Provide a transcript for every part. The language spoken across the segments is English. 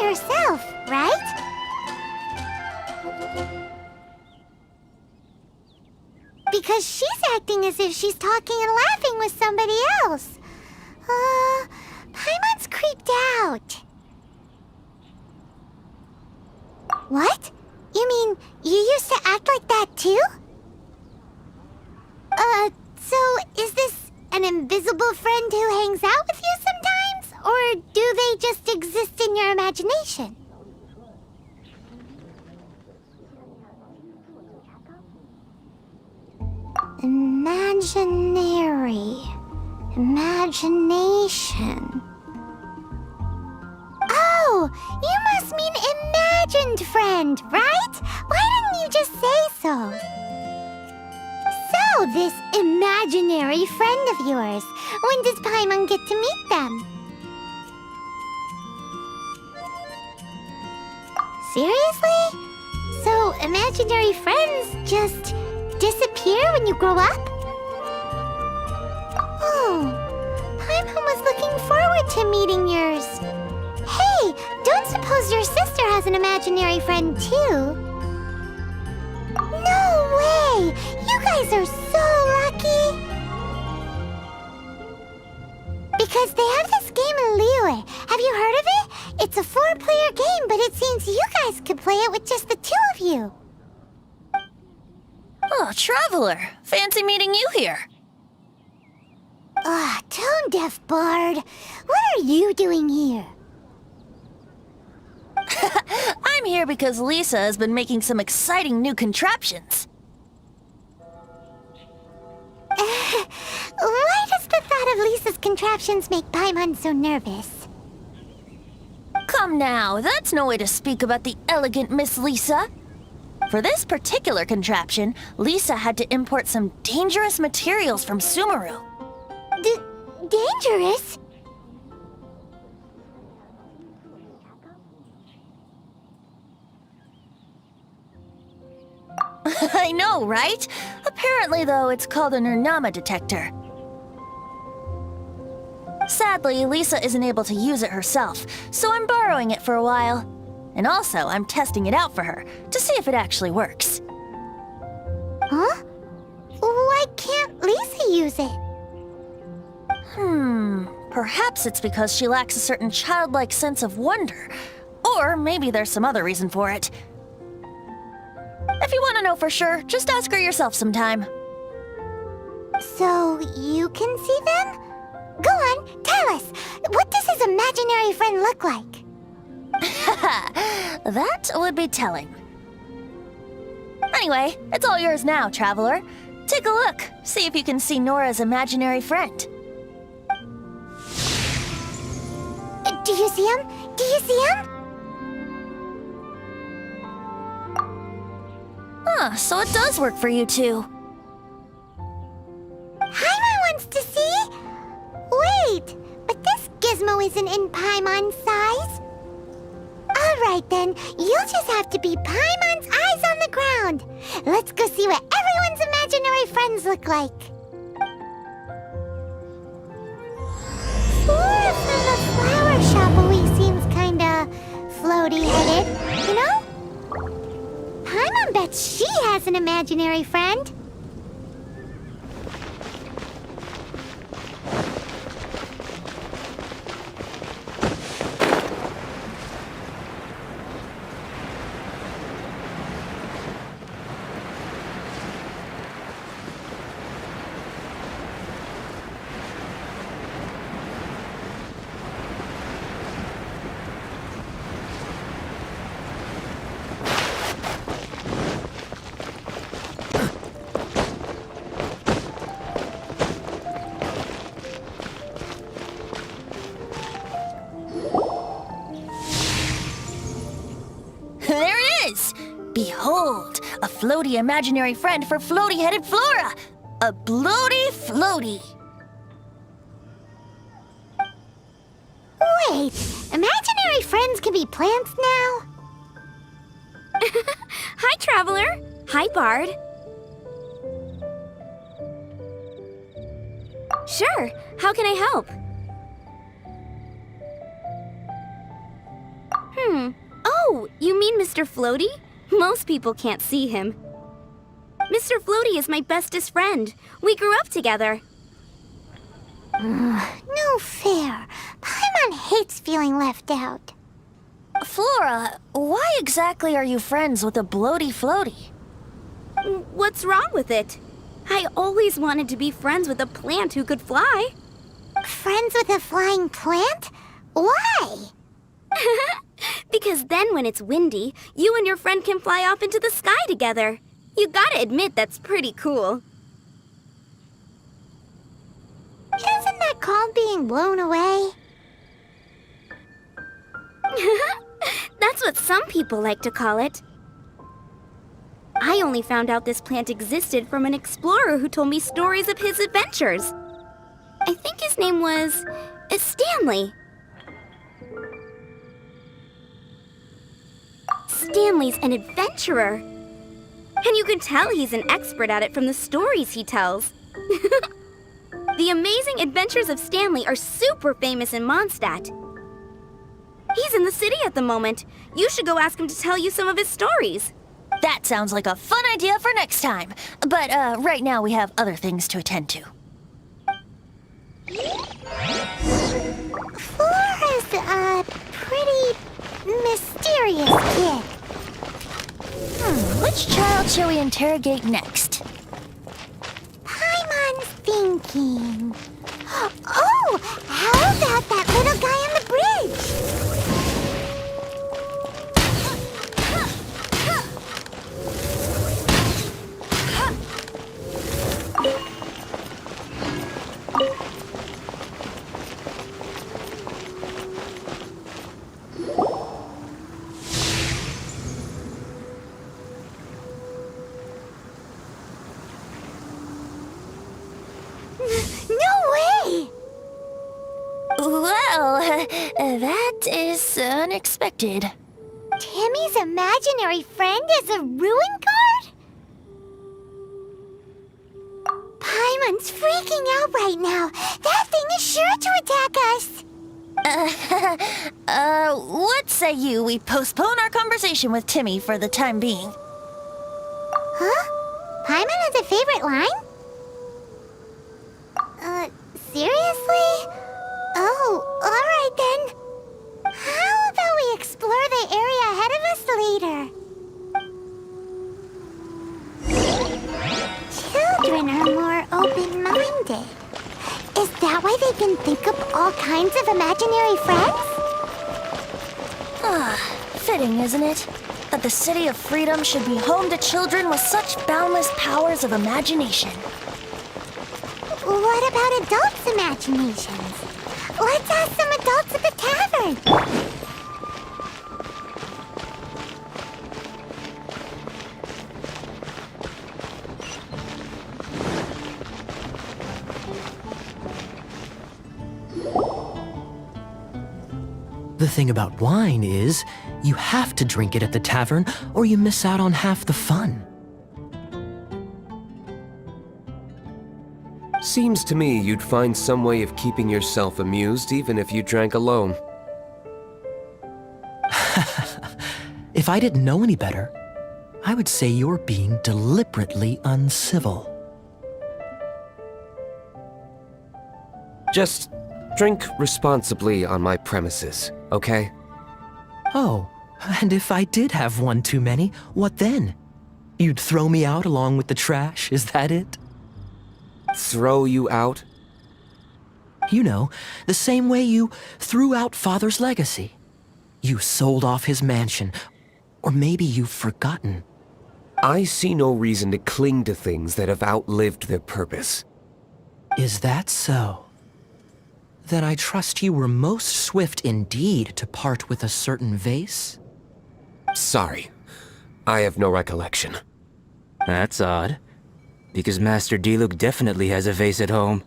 by herself, right? Because she's acting as if she's talking and laughing with somebody else. Paimon's creeped out. What? You mean you used to act like that too? So is this an invisible friend who hangs out with you sometimes? Or do they just exist in your imagination? Imagination. Oh, you must mean imagined friend, right? Why didn't you just say so? So, this imaginary friend of yours, when does Paimon get to meet them? Seriously? So, imaginary friends just disappear when you grow up? Oh, Paimon was looking forward to meeting yours. Hey, don't suppose your sister has an imaginary friend too? No way! You guys are so lucky! Because they have this game in Liyue. Have you heard of it? It's a 4-player game, but it seems you guys could play it with just the 2 of you. Oh, Traveler! Fancy meeting you here. Tone-deaf bard. What are you doing here? I'm here because Lisa has been making some exciting new contraptions. Why does the thought of Lisa's contraptions make Paimon so nervous? Come now, that's no way to speak about the elegant Miss Lisa. For this particular contraption, Lisa had to import some dangerous materials from Sumeru. Dangerous? I know, right? Apparently, though, it's called an Urnama detector. Sadly, Lisa isn't able to use it herself, so I'm borrowing it for a while. And also, I'm testing it out for her, to see if it actually works. Huh? Why can't Lisa use it? Perhaps it's because she lacks a certain childlike sense of wonder. Or maybe there's some other reason for it. If you want to know for sure, just ask her yourself sometime. So, you can see them? Go on, tell us. What does his imaginary friend look like? That would be telling. Anyway, it's all yours now, Traveler. Take a look, see if you can see Nora's imaginary friend. Do you see him? Do you see him? So it does work for you two. Paimon wants to see? Wait, but this gizmo isn't in Paimon's size. Alright then, you'll just have to be Paimon's eyes on the ground. Let's go see what everyone's imaginary friends look like. Flora from the flower shop always seems kinda floaty-headed, you know? Paimon bets she has an imaginary friend. There it is! Behold, a floaty imaginary friend for floaty-headed Flora! A bloaty floaty! Wait, imaginary friends can be plants now? Hi, Traveler. Hi, Bard. Sure, how can I help? Oh, you mean Mr. Floaty? Most people can't see him. Mr. Floaty is my bestest friend. We grew up together. No fair. Paimon hates feeling left out. Flora, why exactly are you friends with a bloaty floaty? What's wrong with it? I always wanted to be friends with a plant who could fly. Friends with a flying plant? Why? Because then when it's windy, you and your friend can fly off into the sky together. You gotta admit that's pretty cool. Isn't that called being blown away? That's what some people like to call it. I only found out this plant existed from an explorer who told me stories of his adventures. I think his name was Stanley. Stanley's an adventurer. And you can tell he's an expert at it from the stories he tells. The amazing adventures of Stanley are super famous in Mondstadt. He's in the city at the moment. You should go ask him to tell you some of his stories. That sounds like a fun idea for next time. But right now we have other things to attend to. Flora's a pretty mysterious kid. Which child shall we interrogate next? Paimon's thinking. Oh, how about that little guy on the bridge? Well, that is unexpected. Timmy's imaginary friend is a ruin guard? Paimon's freaking out right now. That thing is sure to attack us. What say you we postpone our conversation with Timmy for the time being? Huh? Paimon has a favorite line? Seriously? Oh, alright then. How about we explore the area ahead of us later? Children are more open-minded. Is that why they can think up all kinds of imaginary friends? Fitting, isn't it? That the City of Freedom should be home to children with such boundless powers of imagination. What about adults' imaginations? Let's ask some adults at the tavern. The thing about wine is, you have to drink it at the tavern or you miss out on half the fun. Seems to me you'd find some way of keeping yourself amused even if you drank alone. If I didn't know any better, I would say you're being deliberately uncivil. Just drink responsibly on my premises, okay? Oh, and if I did have one too many, what then? You'd throw me out along with the trash, is that it? Throw you out? You know, the same way you threw out Father's legacy. You sold off his mansion, or maybe you've forgotten. I see no reason to cling to things that have outlived their purpose. Is that so? Then I trust you were most swift indeed to part with a certain vase? Sorry, I have no recollection. That's odd. Because Master Diluc definitely has a vase at home.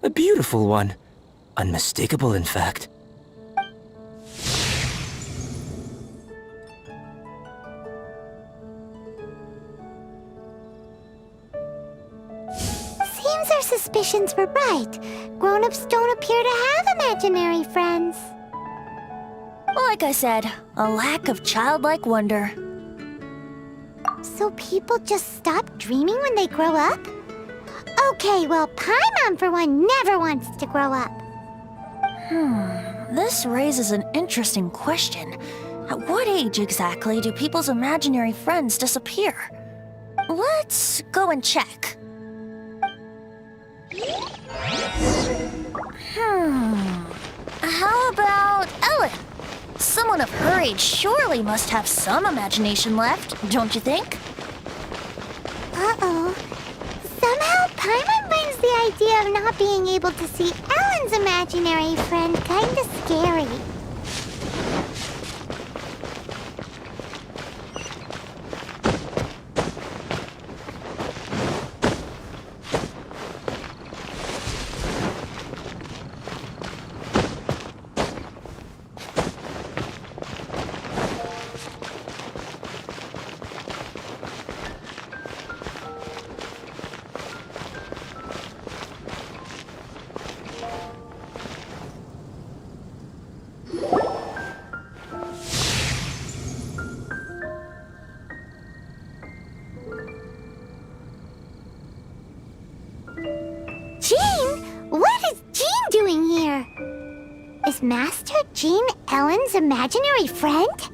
A beautiful one. Unmistakable, in fact. Seems our suspicions were right. Grown-ups don't appear to have imaginary friends. Like I said, a lack of childlike wonder. So people just stop dreaming when they grow up? Okay, well, Paimon for one never wants to grow up. This raises an interesting question. At what age exactly do people's imaginary friends disappear? Let's go and check. How about Ellen? Someone of her age surely must have some imagination left, don't you think? Uh-oh. Somehow Paimon finds the idea of not being able to see Ellen's imaginary friend kinda scary. Jean? What is Jean doing here? Is Master Jean Ellen's imaginary friend?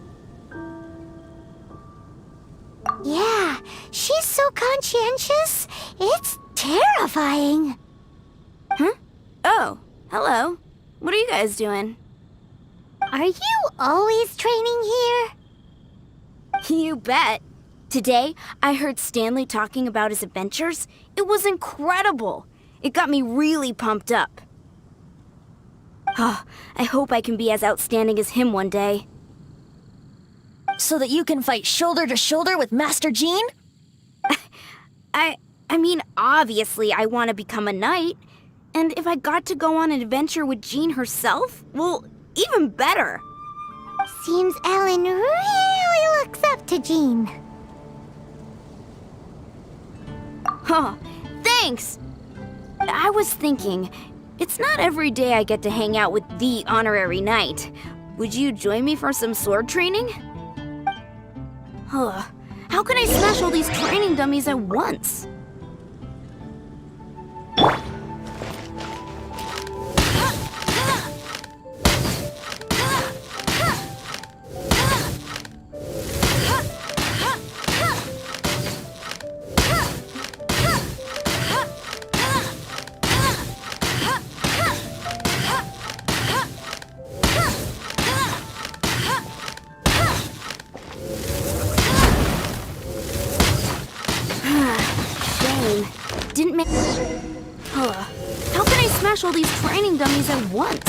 Yeah, she's so conscientious. It's terrifying. Huh? Oh, hello. What are you guys doing? Are you always training here? You bet. Today, I heard Stanley talking about his adventures. It was incredible. It got me really pumped up. Oh, I hope I can be as outstanding as him one day. So that you can fight shoulder to shoulder with Master Jean? I mean, obviously I want to become a knight. And if I got to go on an adventure with Jean herself, well, even better. Seems Ellen really looks up to Jean. Huh, thanks! I was thinking, it's not every day I get to hang out with the honorary knight. Would you join me for some sword training? Huh, how can I smash all these training dummies at once? Didn't make... Huh. How can I smash all these training dummies at once?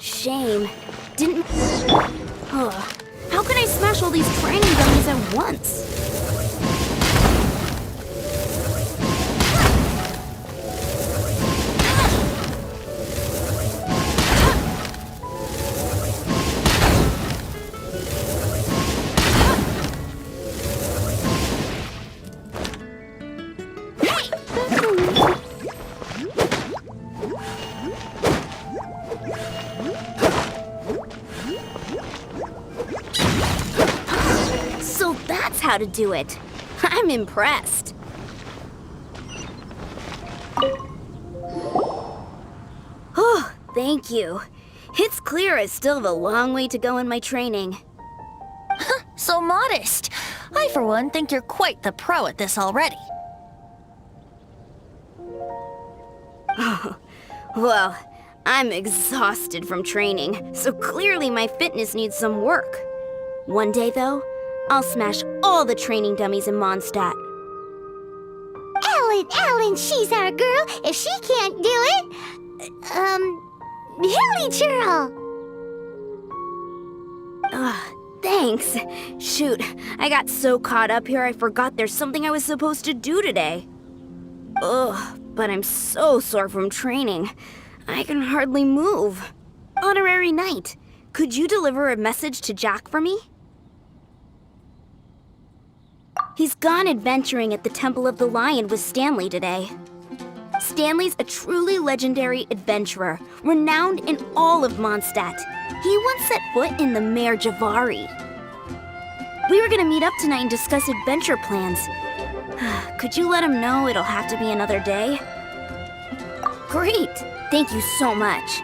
Shame. Didn't... Huh. How can I smash all these training dummies at once? So that's how to do it. I'm impressed. Oh, thank you. It's clear I still have a long way to go in my training. So modest. I, for one, think you're quite the pro at this already. Well, I'm exhausted from training, so clearly my fitness needs some work. One day, though, I'll smash all the training dummies in Mondstadt. Ellen, she's our girl. If she can't do it, Hilly Churl. Thanks. Shoot, I got so caught up here I forgot there's something I was supposed to do today. Ugh, but I'm so sore from training. I can hardly move. Honorary Knight, could you deliver a message to Jack for me? He's gone adventuring at the Temple of the Lion with Stanley today. Stanley's a truly legendary adventurer, renowned in all of Mondstadt. He once set foot in the Mare Javari. We were gonna meet up tonight and discuss adventure plans. Could you let him know it'll have to be another day? Great! Thank you so much.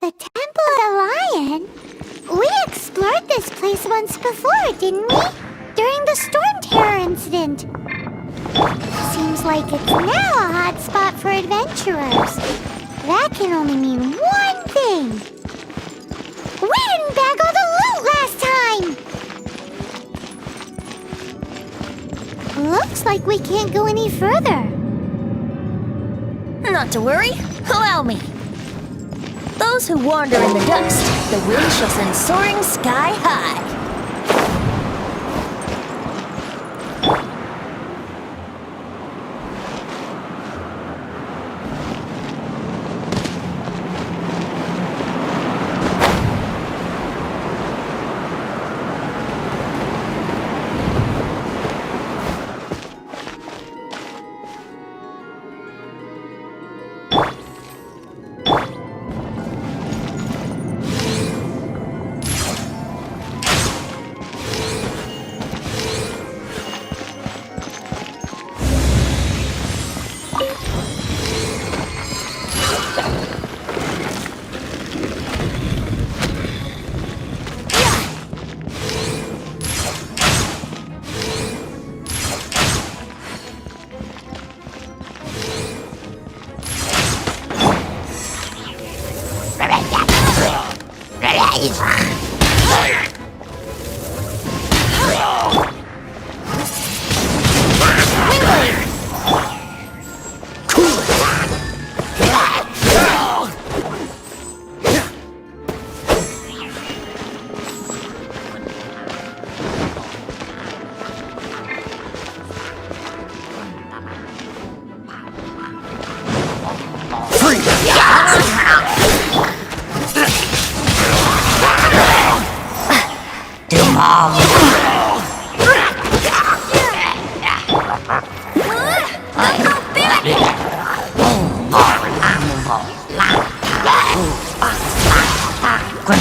The Temple of the Lion? We explored this place once before, didn't we? During the Storm Terror incident. Seems like it's now a hot spot for adventurers. That can only mean one thing. We didn't bag all the loot last time! Looks like we can't go any further. Not to worry. Allow me. Those who wander in the dust, the wind shall send soaring sky high.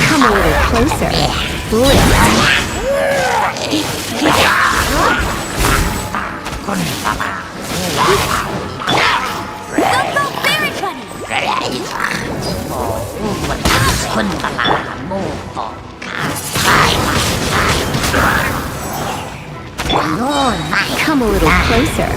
Come a little closer. Come a little closer.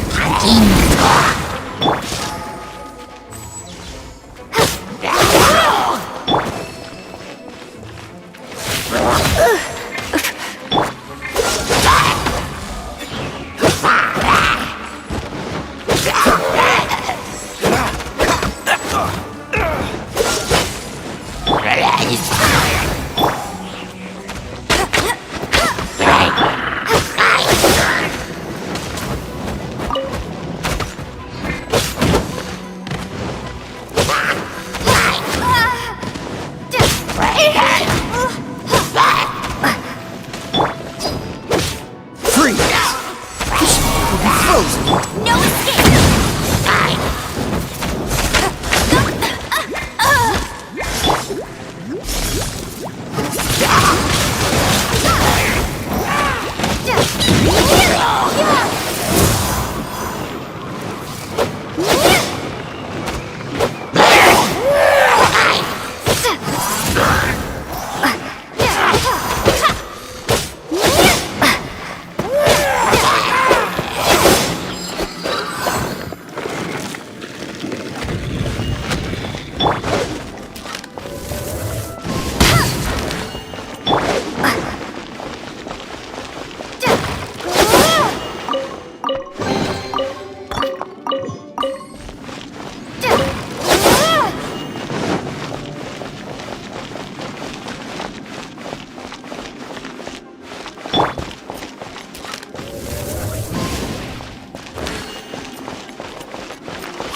frozen. No escape!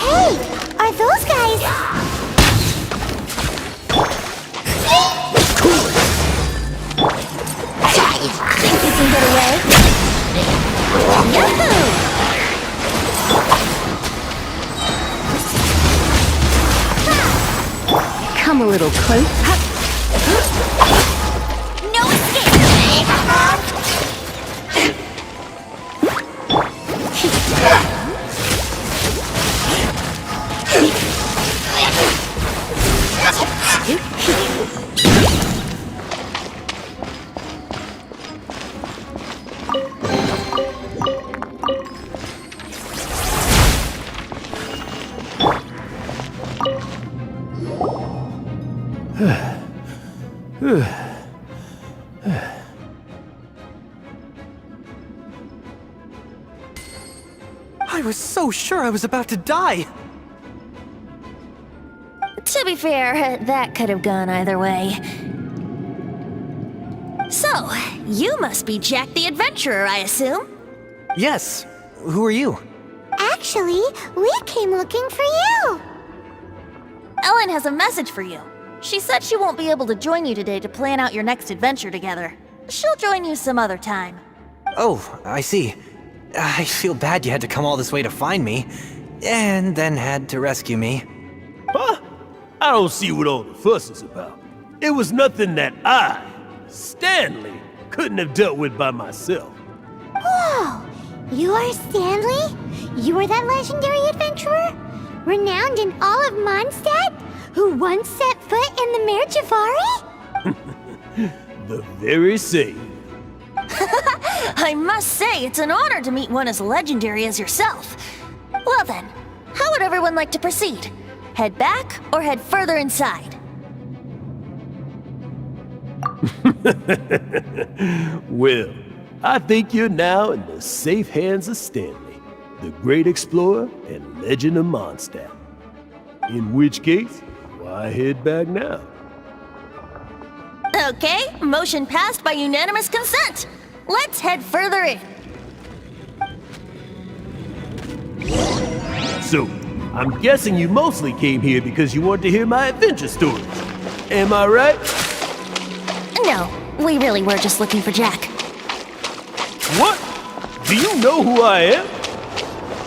Hey, are those guys... Think you can get away? Yahoo! Come a little closer. No escape! I was so sure I was about to die. To be fair, that could have gone either way. So, you must be Jack the Adventurer, I assume? Yes. Who are you? Actually, we came looking for you. Ellen has a message for you. She said she won't be able to join you today to plan out your next adventure together. She'll join you some other time. Oh, I see. I feel bad you had to come all this way to find me, and then had to rescue me. Huh? I don't see what all the fuss is about. It was nothing that I, Stanley, couldn't have dealt with by myself. Whoa, you are Stanley? You are that legendary adventurer? Renowned in all of Mondstadt? Who once set foot in the Mare Javari? The very same. I must say, it's an honor to meet one as legendary as yourself. Well then, how would everyone like to proceed? Head back or head further inside? Well, I think you're now in the safe hands of Stanley, the great explorer and legend of Mondstadt. In which case, why head back now? Okay, motion passed by unanimous consent. Let's head further in. So, I'm guessing you mostly came here because you wanted to hear my adventure stories. Am I right? No, we really were just looking for Jack. What? Do you know who I am?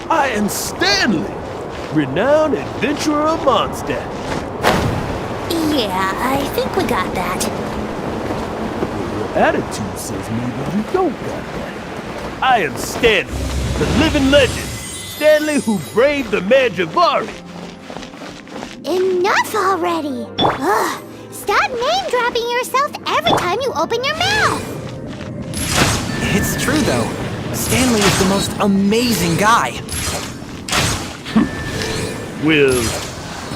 I am Stanley, renowned adventurer of Mondstadt. Yeah, I think we got that. Your attitude says maybe you don't got that. I am Stanley, the living legend. Stanley who braved the Mare Javari. Enough already! Ugh, stop name-dropping yourself every time you open your mouth! It's true, though. Stanley is the most amazing guy. Well,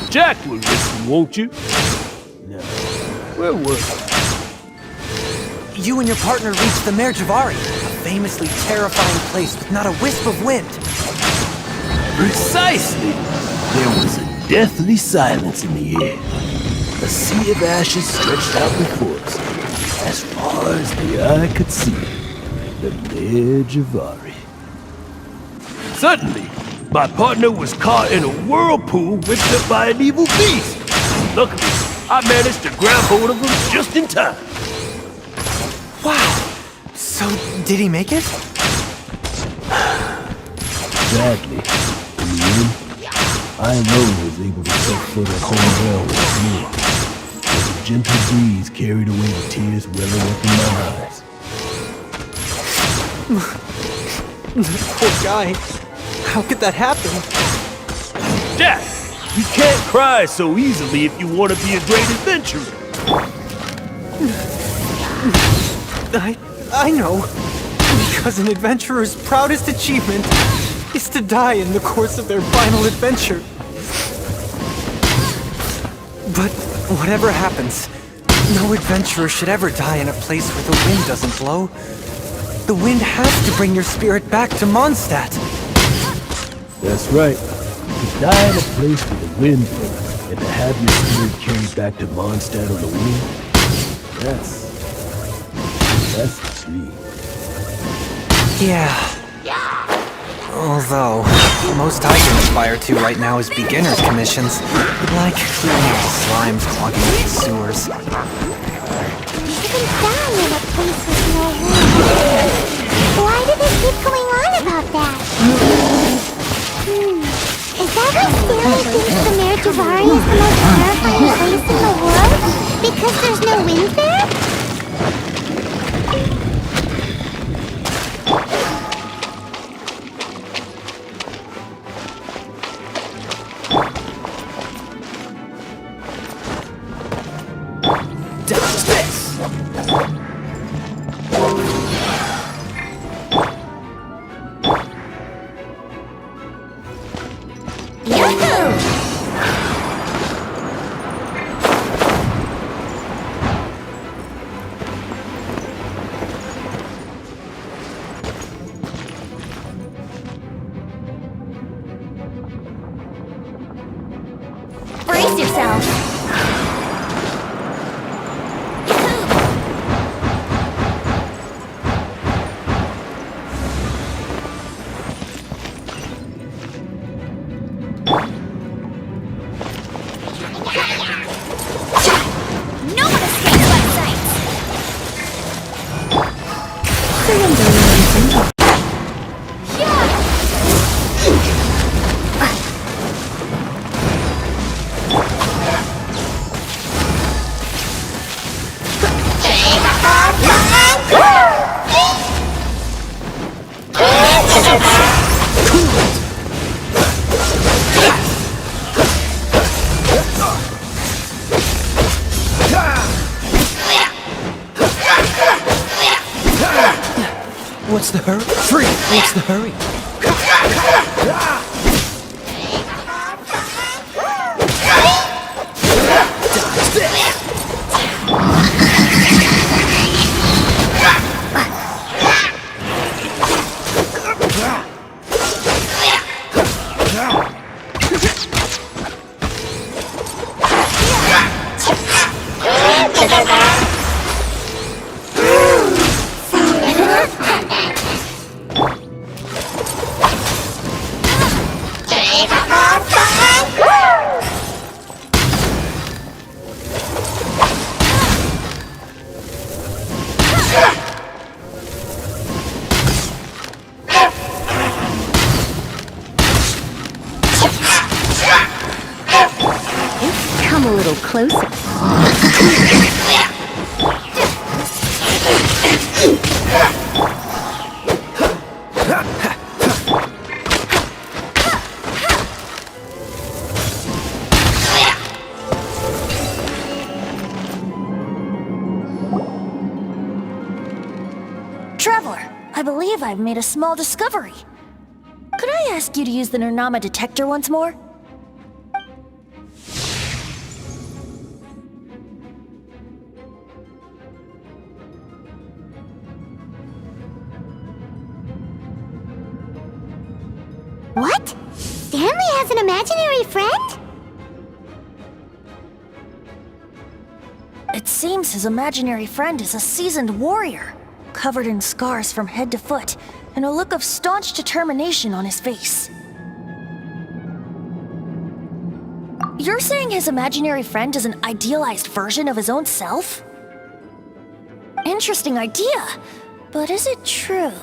Jack will listen, won't you? Now, where was I? You and your partner reached the Mare Javari, a famously terrifying place with not a wisp of wind. Precisely! There was a deathly silence in the air. A sea of ashes stretched out before us, as far as the eye could see. The Mare Javari. Suddenly, my partner was caught in a whirlpool whipped up by an evil beast. Luckily, I managed to grab hold of him just in time. Wow. So, did he make it? badly. In the end, I alone was able to set foot at home well once more. As a gentle breeze carried away the tears welling up in my eyes. Poor guy. How could that happen? Jack, you can't cry so easily if you want to be a great adventurer. I know. Because an adventurer's proudest achievement is to die in the course of their final adventure. But whatever happens, no adventurer should ever die in a place where the wind doesn't blow. The wind has to bring your spirit back to Mondstadt. That's right. To die in a place where the wind blows and to have your spirit carried back to Mondstadt on the wind, that's the dream. Yeah. Although, most I can aspire to right now is beginner's commissions, like cleaning the slimes clogging up the sewers. Even down in a place with no wind. Why do they keep going on about that? Is that why Stanley thinks the Mare Javari is the most terrifying place in the world? Because there's no wind there? Brace yourself. No one escapes my sight. What's the hurry? Free! What's the hurry? Come a little closer. Traveler, I believe I've made a small discovery. Could I ask you to use the Nernama detector once more? What? Stanley has an imaginary friend? It seems his imaginary friend is a seasoned warrior, covered in scars from head to foot, and a look of staunch determination on his face. You're saying his imaginary friend is an idealized version of his own self? Interesting idea, but is it true?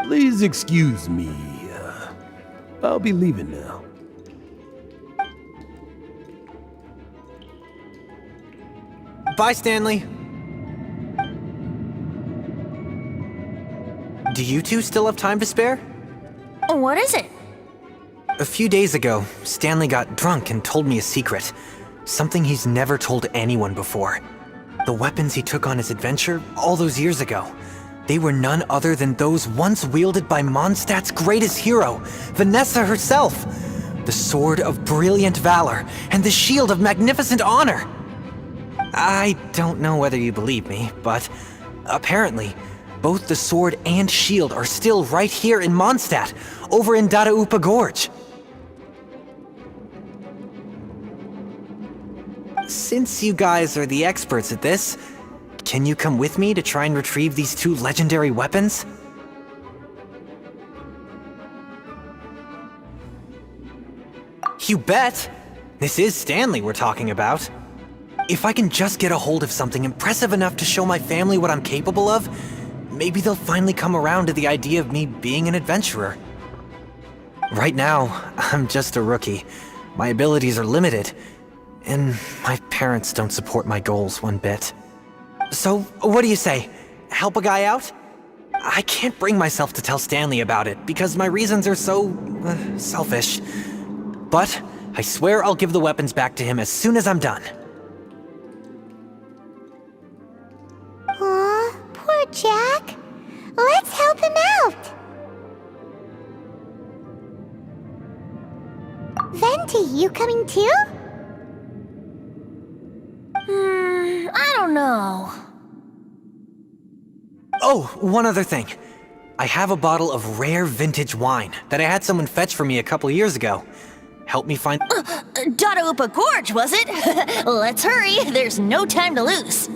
Please excuse me. I'll be leaving now. Bye, Stanley. Do you two still have time to spare? What is it? A few days ago, Stanley got drunk and told me a secret. Something he's never told anyone before. The weapons he took on his adventure all those years ago. They were none other than those once wielded by Mondstadt's greatest hero, Vanessa herself. The Sword of Brilliant Valor and the Shield of Magnificent Honor. I don't know whether you believe me, but apparently, both the sword and shield are still right here in Mondstadt, over in Dadaupa Gorge. Since you guys are the experts at this, can you come with me to try and retrieve these two legendary weapons? You bet! This is Stanley we're talking about. If I can just get a hold of something impressive enough to show my family what I'm capable of, maybe they'll finally come around to the idea of me being an adventurer. Right now, I'm just a rookie. My abilities are limited, and my parents don't support my goals one bit. So, what do you say? Help a guy out? I can't bring myself to tell Stanley about it because my reasons are so selfish. But I swear I'll give the weapons back to him as soon as I'm done. Aw, poor Jack. Let's help him out. Venti, you coming too? I don't know. Oh, one other thing. I have a bottle of rare vintage wine that I had someone fetch for me a couple years ago. Help me find... Dadaupa Gorge, was it? Let's hurry, there's no time to lose.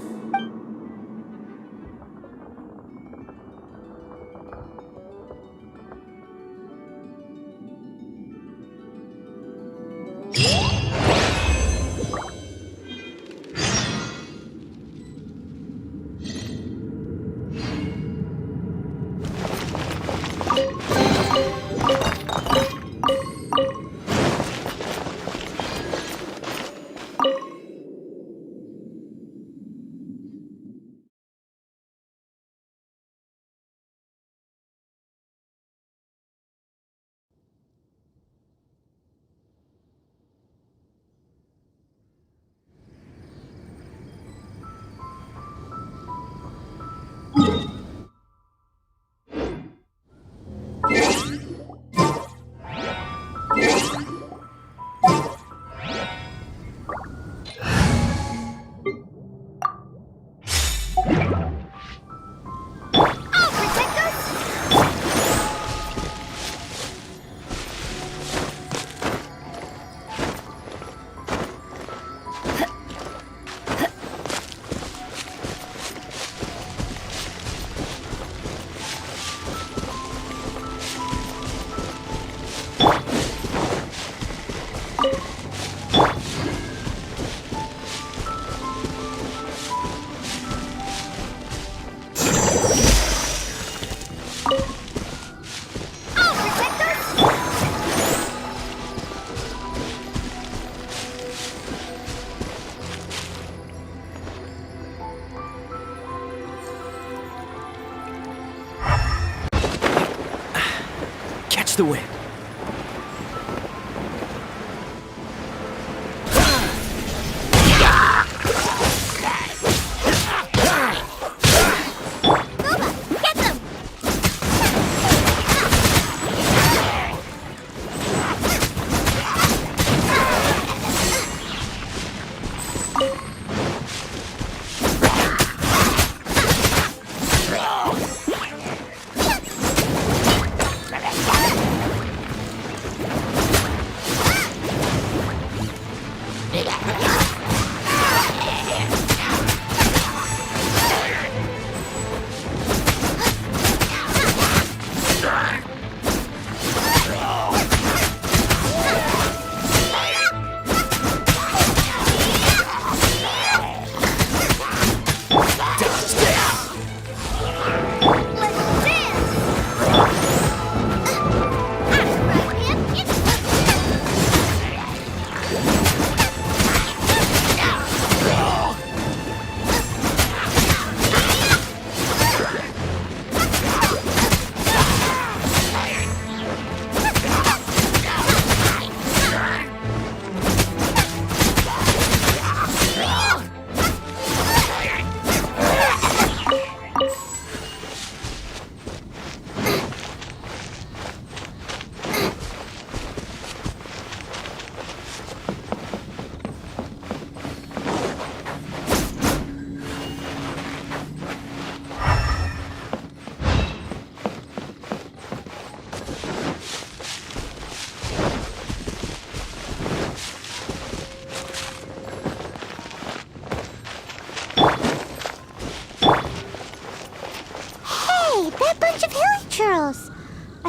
Catch the wind.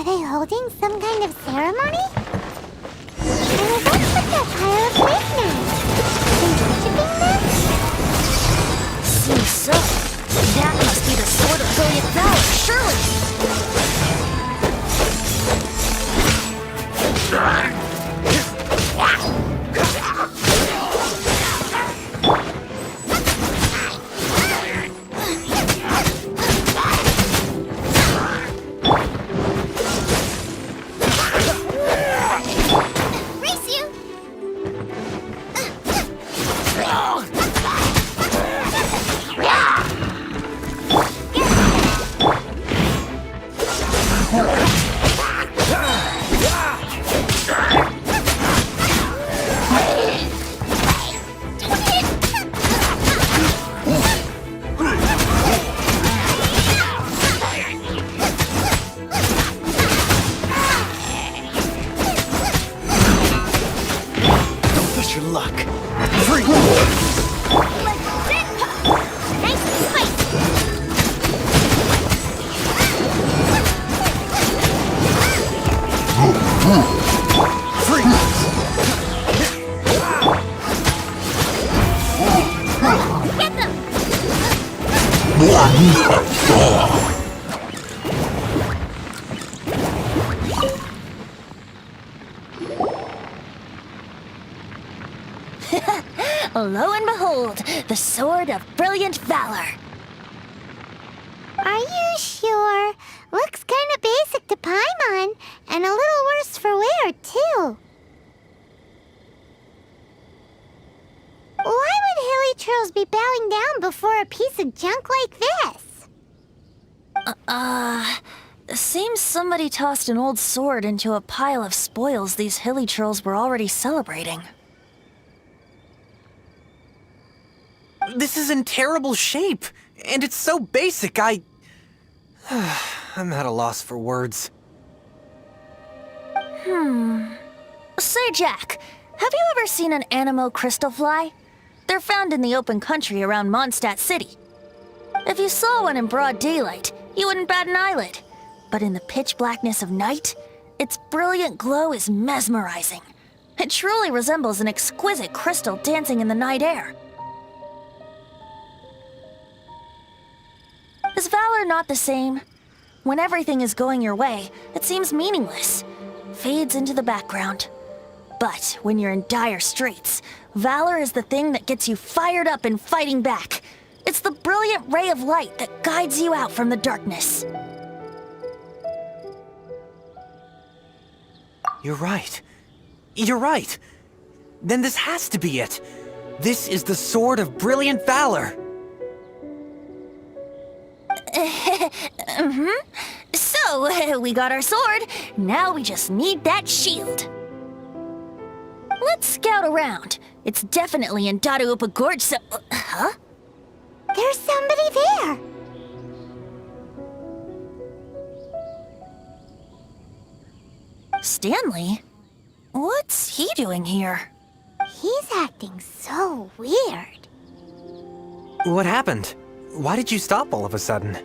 they holding some kind of ceremony? And what's with that pile of midnight? They worshipping them? Seems so. That must be the sword of brilliant valor, surely. Race you! Don't push your luck. Free! Nice fight! Get them! Lo and behold, the sword of brilliant valor. Are you sure? Looks kinda basic to Paimon, and a little worse for wear, too. Why would hilly trolls be bowing down before a piece of junk like this? Seems somebody tossed an old sword into a pile of spoils these hilly trolls were already celebrating. This is in terrible shape, and it's so basic, I'm at a loss for words. Say, Jack, have you ever seen an Anemo crystal fly? They're found in the open country around Mondstadt City. If you saw one in broad daylight, you wouldn't bat an eyelid. But in the pitch blackness of night, its brilliant glow is mesmerizing. It truly resembles an exquisite crystal dancing in the night air. Is valor not the same? When everything is going your way, it seems meaningless, fades into the background. But when you're in dire straits, valor is the thing that gets you fired up and fighting back. It's the brilliant ray of light that guides you out from the darkness. You're right. You're right. Then this has to be it. This is the sword of brilliant valor. So, we got our sword. Now we just need that shield. Let's scout around. It's definitely in Dadaupa Gorge, so... Huh? There's somebody there! Stanley? What's he doing here? He's acting so weird. What happened? Why did you stop all of a sudden?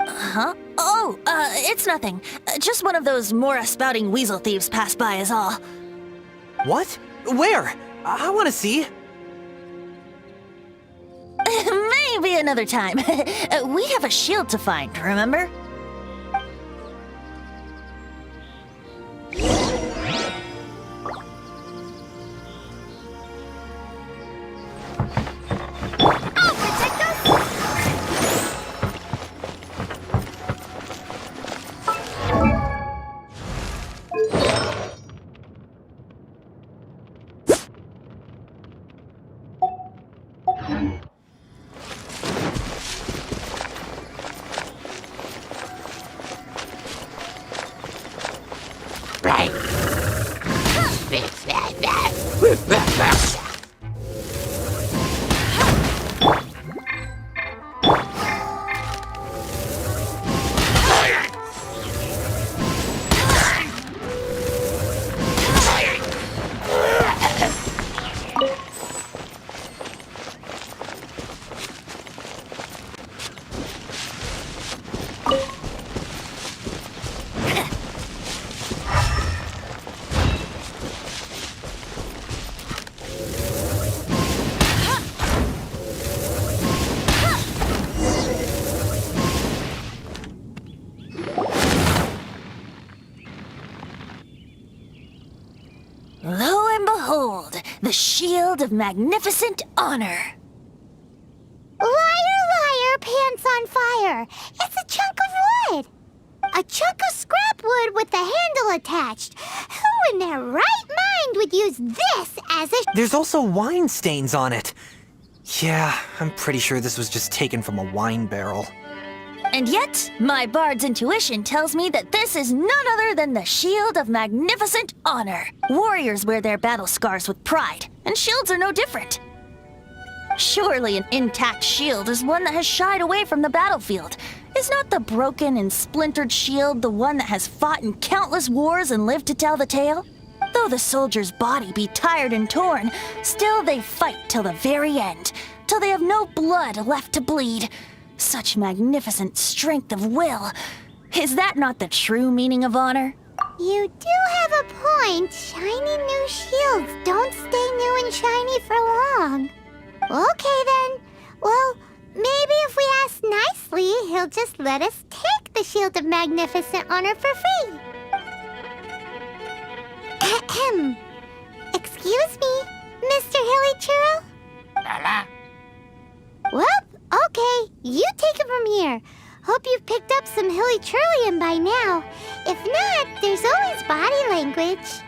Huh? Oh, it's nothing. Just one of those Mora-spouting weasel thieves passed by is all. What? Where? I want to see. Maybe another time. We have a shield to find, remember? Lo and behold, the shield of magnificent honor. Liar, liar, pants on fire. It's a chunk of wood. A chunk of scrap wood with the handle attached. Who in their right mind would use this as a... There's also wine stains on it. Yeah, I'm pretty sure this was just taken from a wine barrel. And yet, my bard's intuition tells me that this is none other than the shield of magnificent honor. Warriors wear their battle scars with pride, and shields are no different. Surely an intact shield is one that has shied away from the battlefield. Is not the broken and splintered shield the one that has fought in countless wars and lived to tell the tale? Though the soldier's body be tired and torn, still they fight till the very end, till they have no blood left to bleed. Such magnificent strength of will. Is that not the true meaning of honor? You do have a point. Shiny new shields don't stay new and shiny for long. Okay then. Well, maybe if we ask nicely, he'll just let us take the Shield of Magnificent Honor for free. Ahem. Excuse me, Mr. Hilly Churro? Well, okay, you take it from here. Hope you've picked up some Hilly Churlian by now. If not, there's always body language.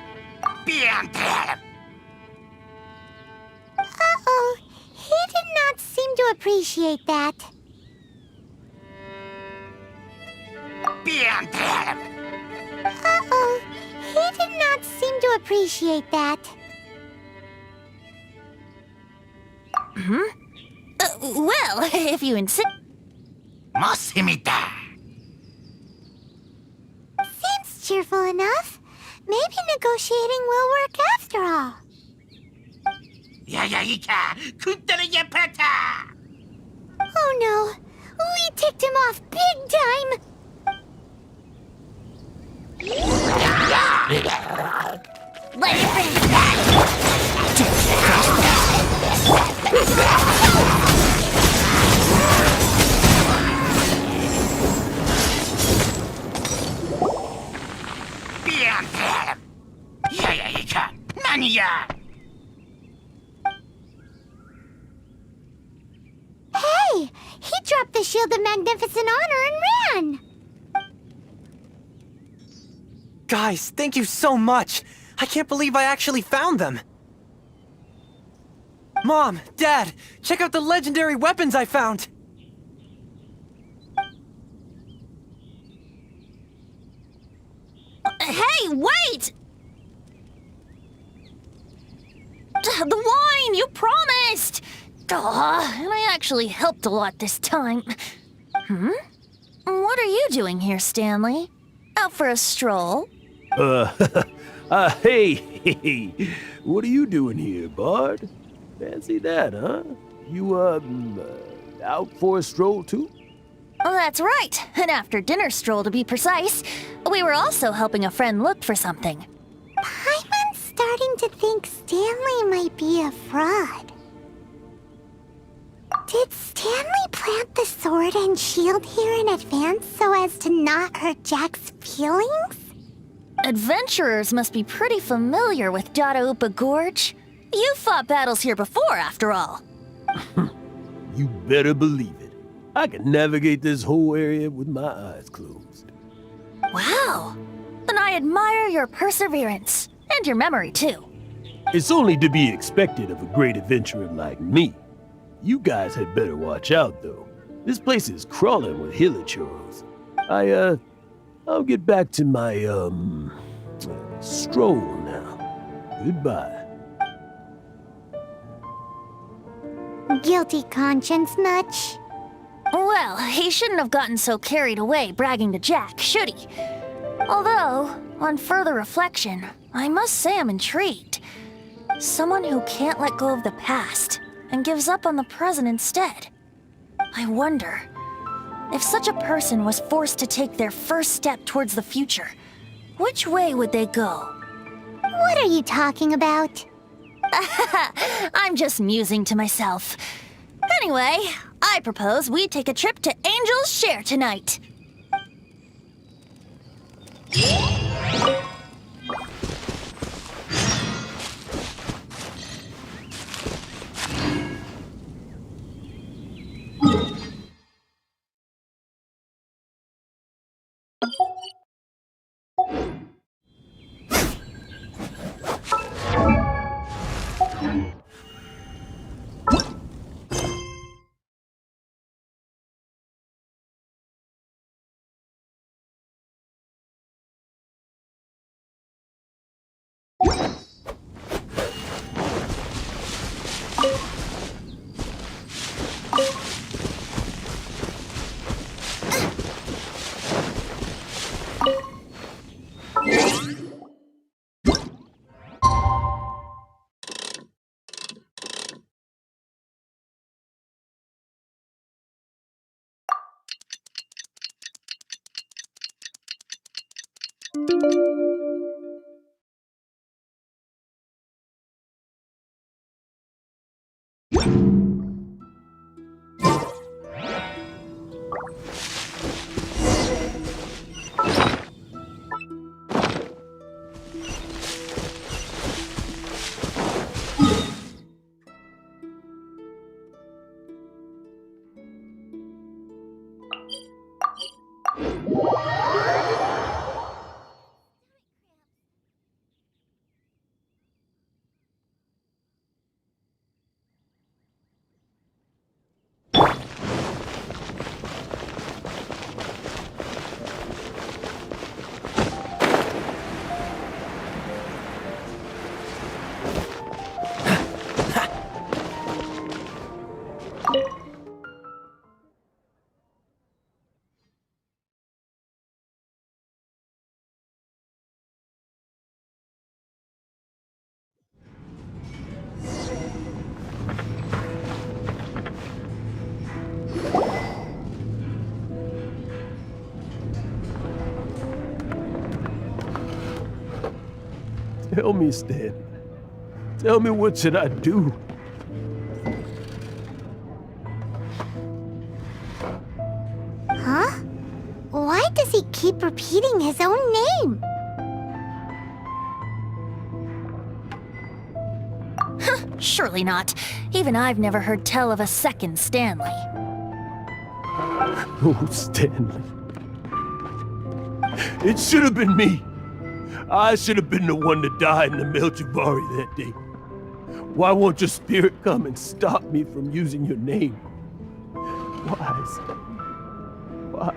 Uh-oh, he did not seem to appreciate that. Uh-oh, he did not seem to appreciate that. Well, if you insist. Seems cheerful enough. Maybe negotiating will work after all. Oh no, we ticked him off big time. Let it bring back. Hey, he dropped the Shield of Magnificent Honor and ran. Guys, thank you so much! I can't believe I actually found them! Mom, Dad, check out the legendary weapons I found! Hey, wait! The wine, you promised! Aw, and I actually helped a lot this time. What are you doing here, Stanley? Out for a stroll? Hey, what are you doing here, Bard? Fancy that, huh? You, out for a stroll too? Well, that's right. An after-dinner stroll, to be precise. We were also helping a friend look for something. Paimon's starting to think Stanley might be a fraud. Did Stanley plant the sword and shield here in advance so as to not hurt Jack's feelings? Adventurers must be pretty familiar with Dadaupa Gorge. You fought battles here before, after all. You better believe it. I can navigate this whole area with my eyes closed. Wow. Then I admire your perseverance. And your memory, too. It's only to be expected of a great adventurer like me. You guys had better watch out, though. This place is crawling with hilichurros. I'll get back to my, stroll now. Goodbye. Guilty conscience much? Well, he shouldn't have gotten so carried away bragging to Jack, should he? Although, on further reflection, I must say I'm intrigued. Someone who can't let go of the past and gives up on the present instead. I wonder, if such a person was forced to take their first step towards the future, which way would they go? What are you talking about? I'm just musing to myself. Anyway, I propose we take a trip to Angel's Share tonight. Tell me, Stan. Tell me, what should I do? Huh? Why does he keep repeating his own name? Surely not. Even I've never heard tell of a second Stanley. Oh, Stanley. It should have been me. I should have been the one to die in the Melchivari that day. Why won't your spirit come and stop me from using your name? Why? Why?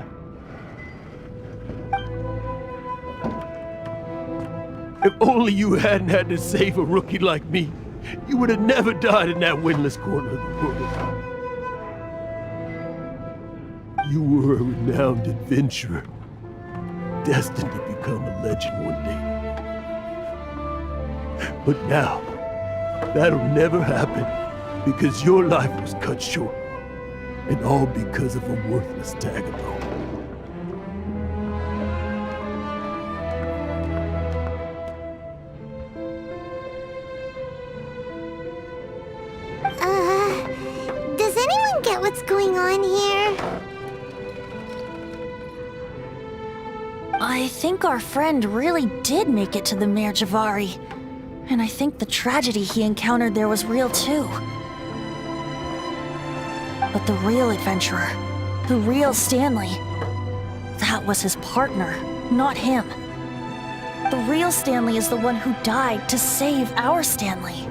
If only you hadn't had to save a rookie like me, you would have never died in that windless corner of the world. You were a renowned adventurer, destined to become a legend one day. But now, that'll never happen because your life was cut short, and all because of a worthless tagabone. Does anyone get what's going on here? I think our friend really did make it to the Merjavari. And I think the tragedy he encountered there was real too. But the real adventurer, the real Stanley, that was his partner, not him. The real Stanley is the one who died to save our Stanley.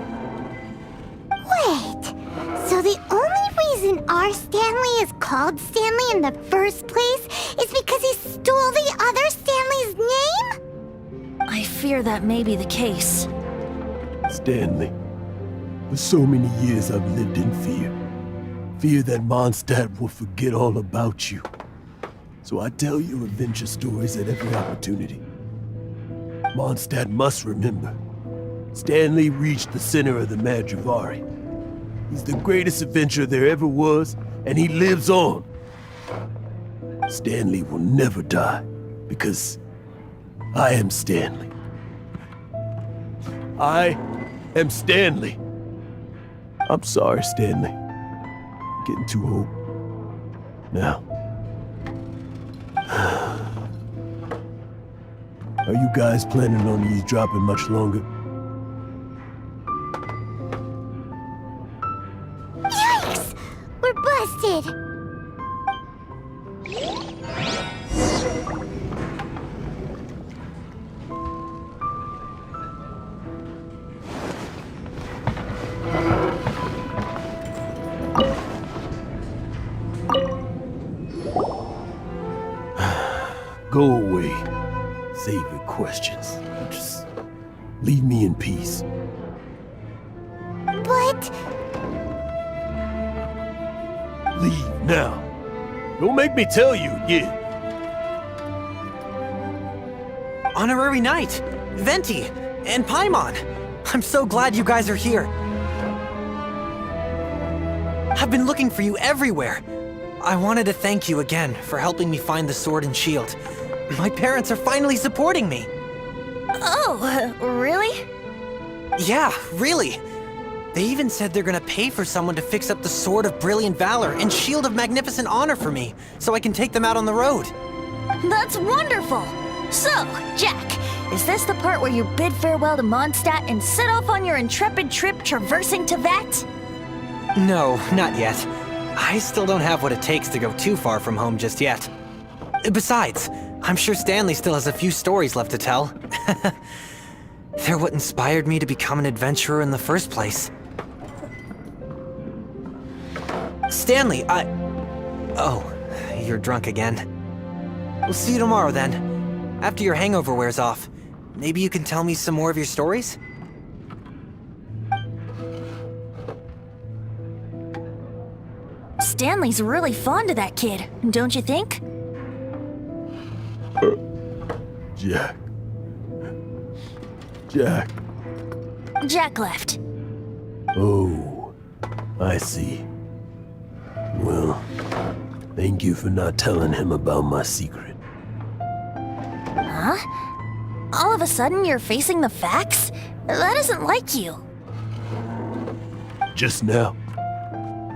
Wait, so the only reason our Stanley is called Stanley in the first place is because he stole the other Stanley's name? I fear that may be the case. Stanley, for so many years I've lived in fear. Fear that Mondstadt will forget all about you. So I tell your adventure stories at every opportunity. Mondstadt must remember. Stanley reached the center of the Merjavari. He's the greatest adventurer there ever was, and he lives on. Stanley will never die, because I am Stanley. I am Stanley. I'm sorry, Stanley. Getting too old. Now. Are you guys planning on eavesdropping much longer? Yikes! We're busted! Go away. Save your questions. Just leave me in peace. But... Leave now. Don't make me tell you again. Honorary Knight, Venti, and Paimon. I'm so glad you guys are here. I've been looking for you everywhere. I wanted to thank you again for helping me find the sword and shield. My parents are finally supporting me. Oh, really? Yeah, really. They even said they're gonna pay for someone to fix up the Sword of Brilliant Valor and Shield of Magnificent Honor for me, so I can take them out on the road. That's wonderful! So, Jack, is this the part where you bid farewell to Mondstadt and set off on your intrepid trip traversing Teyvat? No, not yet. I still don't have what it takes to go too far from home just yet. Besides, I'm sure Stanley still has a few stories left to tell. They're what inspired me to become an adventurer in the first place. Stanley, Oh, you're drunk again. We'll see you tomorrow then. After your hangover wears off. Maybe you can tell me some more of your stories? Stanley's really fond of that kid, don't you think? Jack. Jack. Jack left. Oh, I see. Well, thank you for not telling him about my secret. Huh? All of a sudden you're facing the facts? That isn't like you. Just now,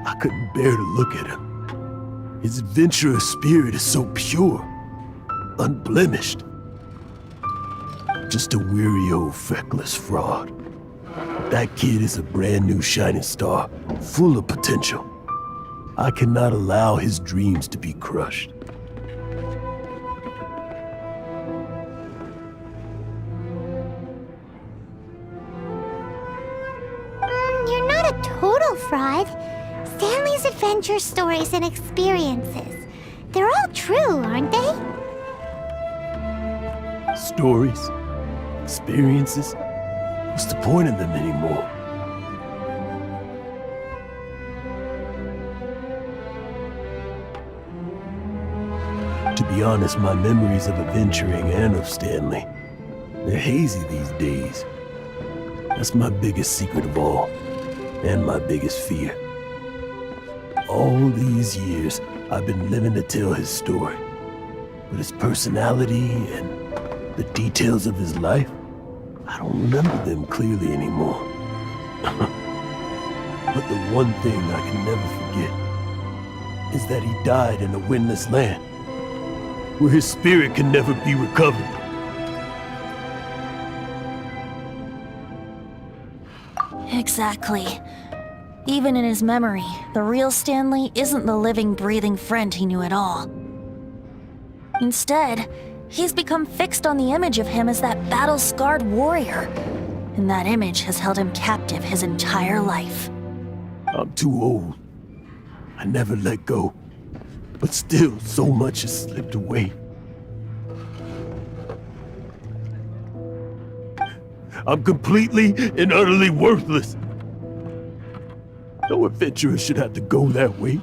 I couldn't bear to look at him. His adventurous spirit is so pure, unblemished. Just a weary old feckless fraud. That kid is a brand new shining star, full of potential. I cannot allow his dreams to be crushed. You're not a total fraud. Stanley's adventure stories and experiences. They're all true, aren't they? Stories, experiences. What's the point of them anymore? To be honest, my memories of adventuring and of Stanley, they're hazy these days. That's my biggest secret of all, and my biggest fear. All these years, I've been living to tell his story. But his personality and the details of his life, I don't remember them clearly anymore. But the one thing I can never forget is that he died in a windless land, where his spirit can never be recovered. Exactly. Even in his memory, the real Stanley isn't the living, breathing friend he knew at all. Instead, he's become fixed on the image of him as that battle-scarred warrior, and that image has held him captive his entire life. I'm too old. I never let go. But still, so much has slipped away. I'm completely and utterly worthless. No adventurer should have to go that way.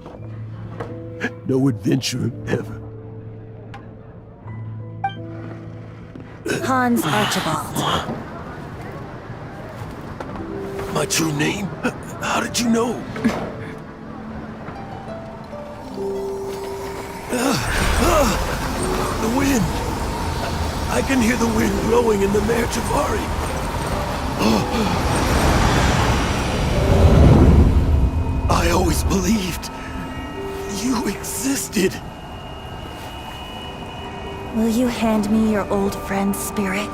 No adventurer ever. Hans Archibald. My true name? How did you know? The wind. I can hear the wind blowing in the Mare Javari. I always believed you existed. Will you hand me your old friend's spirit?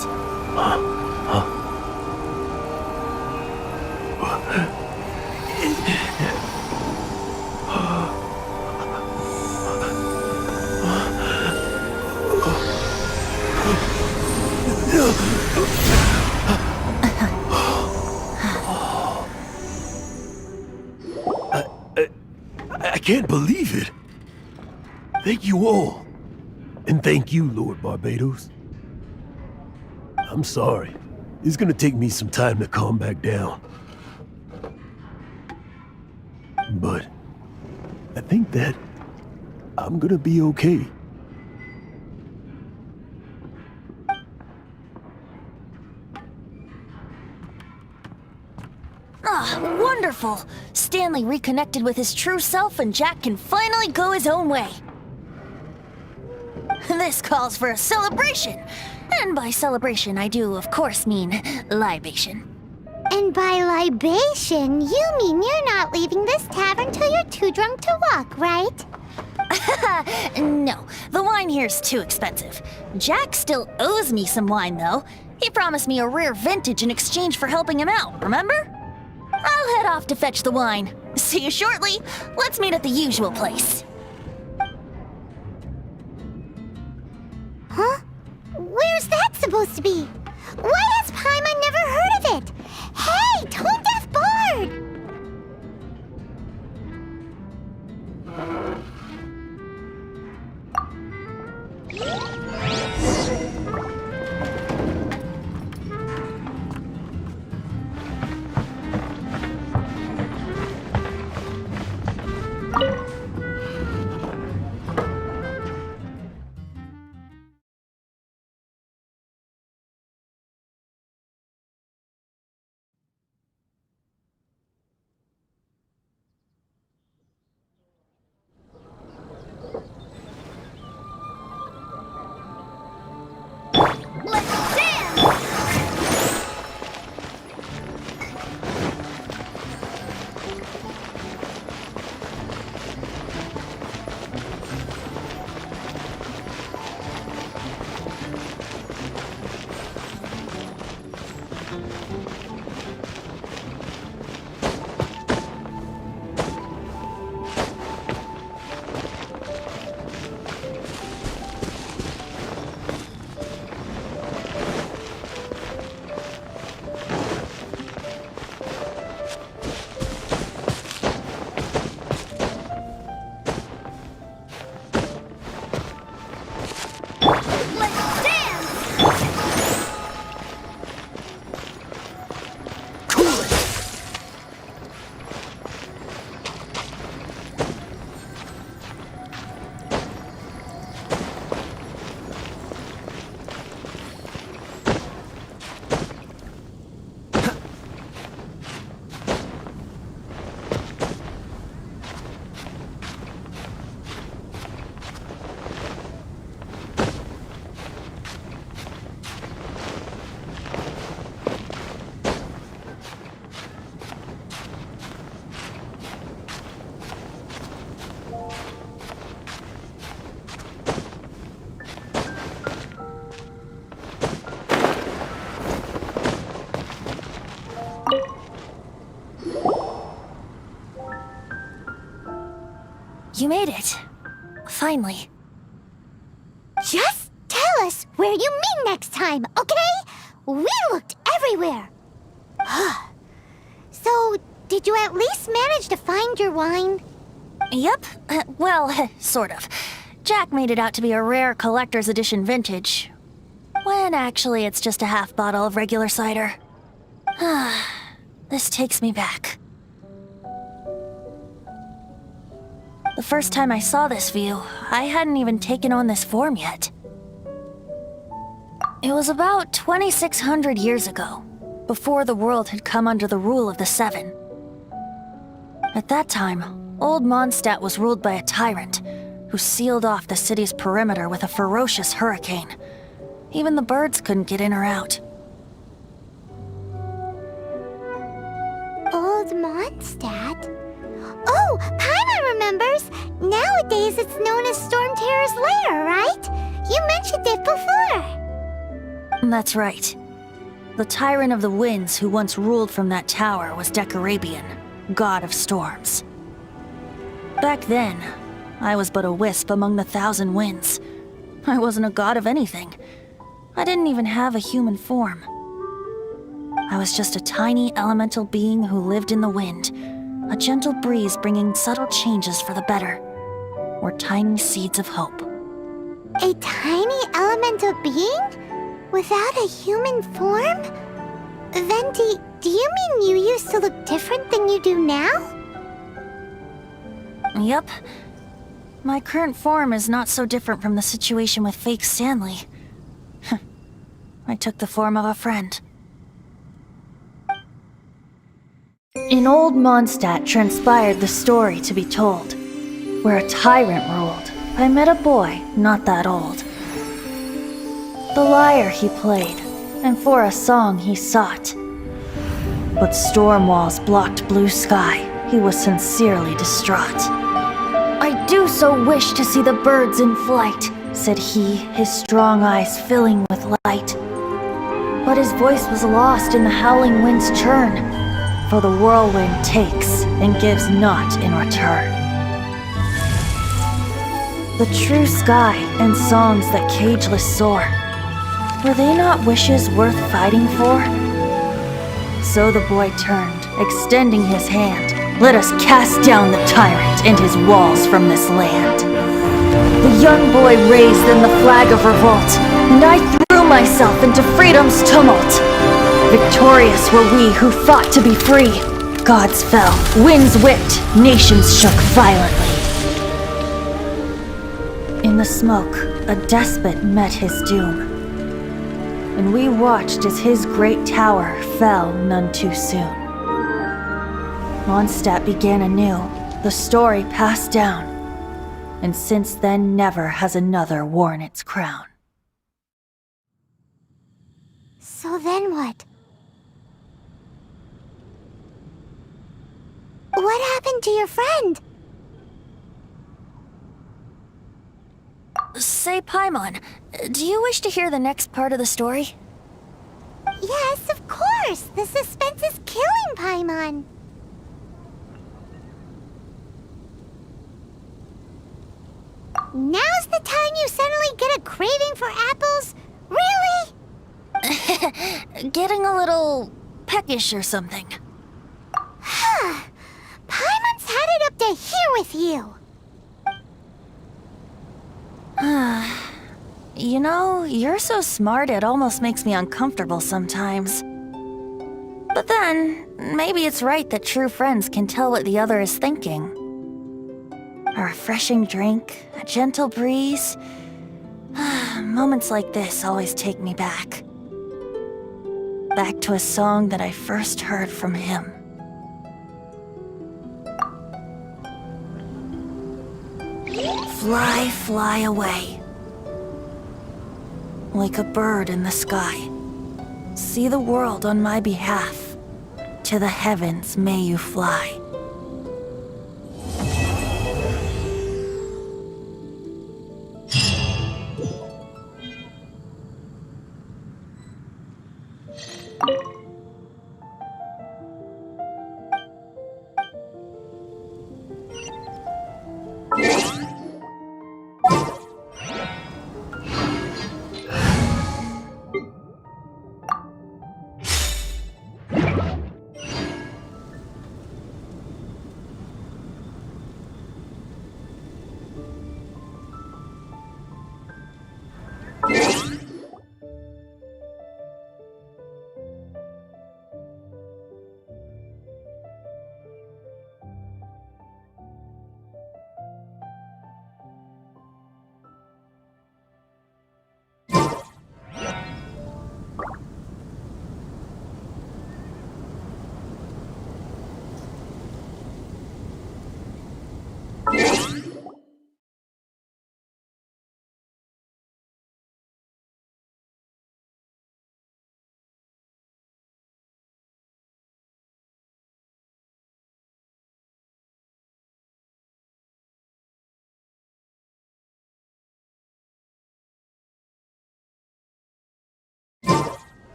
I can't believe it. Thank you all. And thank you, Lord Barbados. I'm sorry. It's gonna take me some time to calm back down. But I think that I'm gonna be okay. Ah, wonderful! Stanley reconnected with his true self and Jack can finally go his own way. This calls for a celebration. And by celebration, I do, of course, mean libation. And by libation, you mean you're not leaving this tavern till you're too drunk to walk, right? No, the wine here's too expensive. Jack still owes me some wine, though. He promised me a rare vintage in exchange for helping him out, remember? I'll head off to fetch the wine. See you shortly. Let's meet at the usual place. Huh? Where's that supposed to be? Why has Paimon never heard of it? Hey, Tone Deaf Bard! You made it. Finally. Just tell us where you meet next time, okay? We looked everywhere. So, did you at least manage to find your wine? Yep. Well, sort of. Jack made it out to be a rare collector's edition vintage. When actually it's just a half bottle of regular cider. This takes me back. The first time I saw this view, I hadn't even taken on this form yet. It was about 2,600 years ago, before the world had come under the rule of the Seven. At that time, Old Mondstadt was ruled by a tyrant, who sealed off the city's perimeter with a ferocious hurricane. Even the birds couldn't get in or out. Old Mondstadt? Oh, Paimon remembers! Nowadays it's known as Storm Terror's lair, right? You mentioned it before. That's right. The Tyrant of the Winds who once ruled from that tower was Decarabian, god of storms. Back then, I was but a wisp among the thousand winds. I wasn't a god of anything. I didn't even have a human form. I was just a tiny elemental being who lived in the wind, a gentle breeze bringing subtle changes for the better, or tiny seeds of hope. A tiny elemental being? Without a human form? Venti, do you mean you used to look different than you do now? Yep. My current form is not so different from the situation with fake Stanley. I took the form of a friend. In Old Mondstadt transpired the story to be told. Where a tyrant ruled, I met a boy, not that old, the lyre he played, and for a song he sought. But storm walls blocked blue sky, he was sincerely distraught. "I do so wish to see the birds in flight," said he, his strong eyes filling with light. But his voice was lost in the howling wind's churn, for the whirlwind takes and gives not in return. The true sky and songs that cageless soar, were they not wishes worth fighting for? So the boy turned, extending his hand. "Let us cast down the tyrant and his walls from this land." The young boy raised then the flag of revolt, and I threw myself into freedom's tumult. Victorious were we who fought to be free. Gods fell, winds whipped, nations shook violently. In the smoke, a despot met his doom, and we watched as his great tower fell none too soon. Mondstadt began anew, the story passed down, and since then never has another worn its crown. So then what? What happened to your friend? Say, Paimon, do you wish to hear the next part of the story? Yes, of course! The suspense is killing Paimon! Now's the time you suddenly get a craving for apples? Really? Getting a little peckish or something. Paimon's had it up to here with you! You know, you're so smart it almost makes me uncomfortable sometimes. But then, maybe it's right that true friends can tell what the other is thinking. A refreshing drink, a gentle breeze. Moments like this always take me back. Back to a song that I first heard from him. Fly, fly away. Like a bird in the sky. See the world on my behalf. To the heavens may you fly.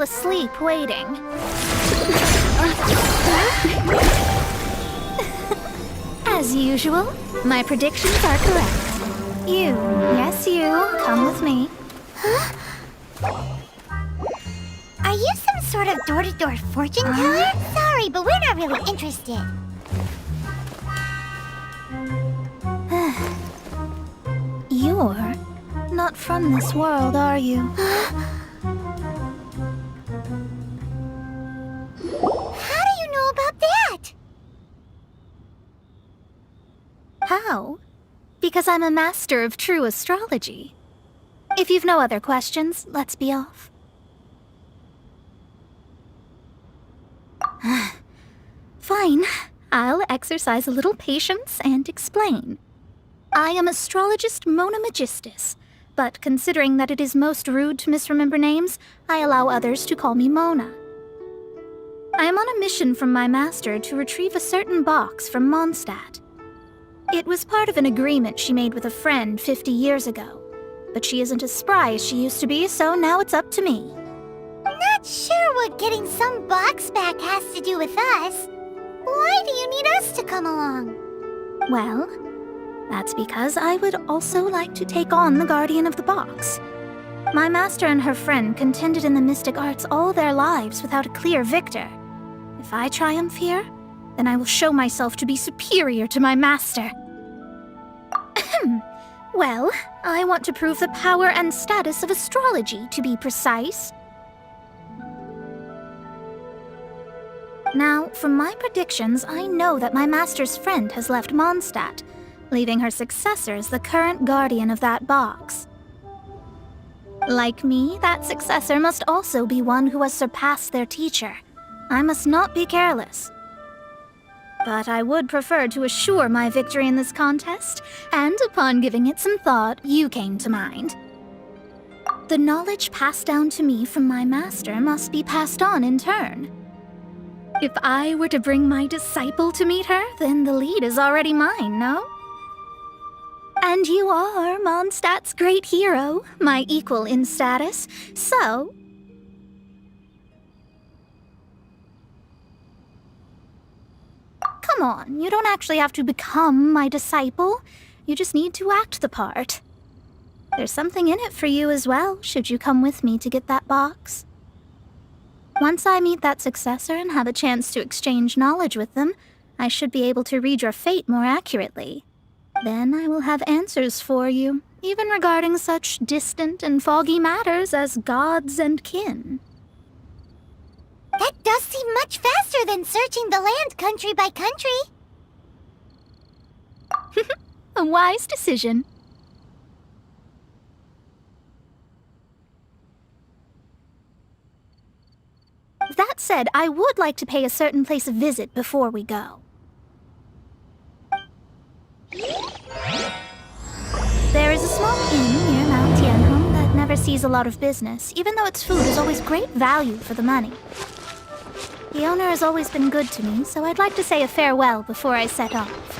asleep waiting. As usual, my predictions are correct. You, yes you, come with me. Are you some sort of door-to-door fortune teller? Sorry, but we're not really interested. You're not from this world, are you? How do you know about that? How? Because I'm a master of true astrology. If you've no other questions, let's be off. Fine. I'll exercise a little patience and explain. I am astrologist Mona Magistus, but considering that it is most rude to misremember names, I allow others to call me Mona. I am on a mission from my master to retrieve a certain box from Mondstadt. It was part of an agreement she made with a friend 50 years ago, but she isn't as spry as she used to be, so now it's up to me. Not sure what getting some box back has to do with us. Why do you need us to come along? Well, that's because I would also like to take on the Guardian of the Box. My master and her friend contended in the mystic arts all their lives without a clear victor. If I triumph here, then I will show myself to be superior to my master. Well, I want to prove the power and status of astrology, to be precise. Now, from my predictions, I know that my master's friend has left Mondstadt, leaving her successor as the current guardian of that box. Like me, that successor must also be one who has surpassed their teacher. I must not be careless. But I would prefer to assure my victory in this contest, and upon giving it some thought, you came to mind. The knowledge passed down to me from my master must be passed on in turn. If I were to bring my disciple to meet her, then the lead is already mine, no? And you are Mondstadt's great hero, my equal in status, so... Come on, you don't actually have to become my disciple. You just need to act the part. There's something in it for you as well, should you come with me to get that box. Once I meet that successor and have a chance to exchange knowledge with them, I should be able to read your fate more accurately. Then I will have answers for you, even regarding such distant and foggy matters as gods and kin. That does seem much faster than searching the land country by country. A wise decision. That said, I would like to pay a certain place a visit before we go. There is a small inn near Mount Tianhong that never sees a lot of business, even though its food is always great value for the money. The owner has always been good to me, so I'd like to say a farewell before I set off.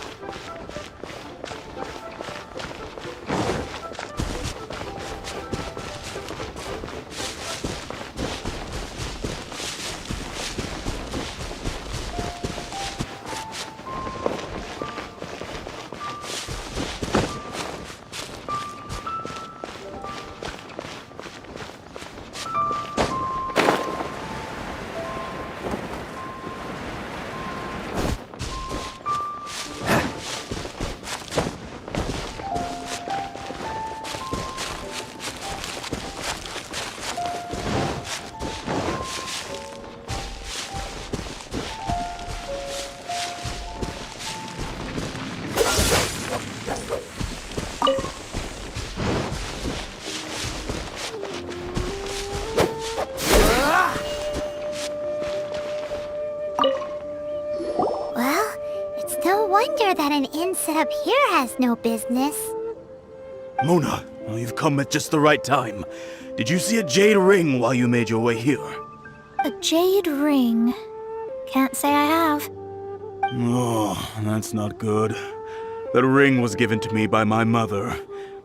That an inn set up here has no business. Mona, well, you've come at just the right time. Did you see a jade ring while you made your way here? A jade ring? Can't say I have. Oh, that's not good. That ring was given to me by my mother,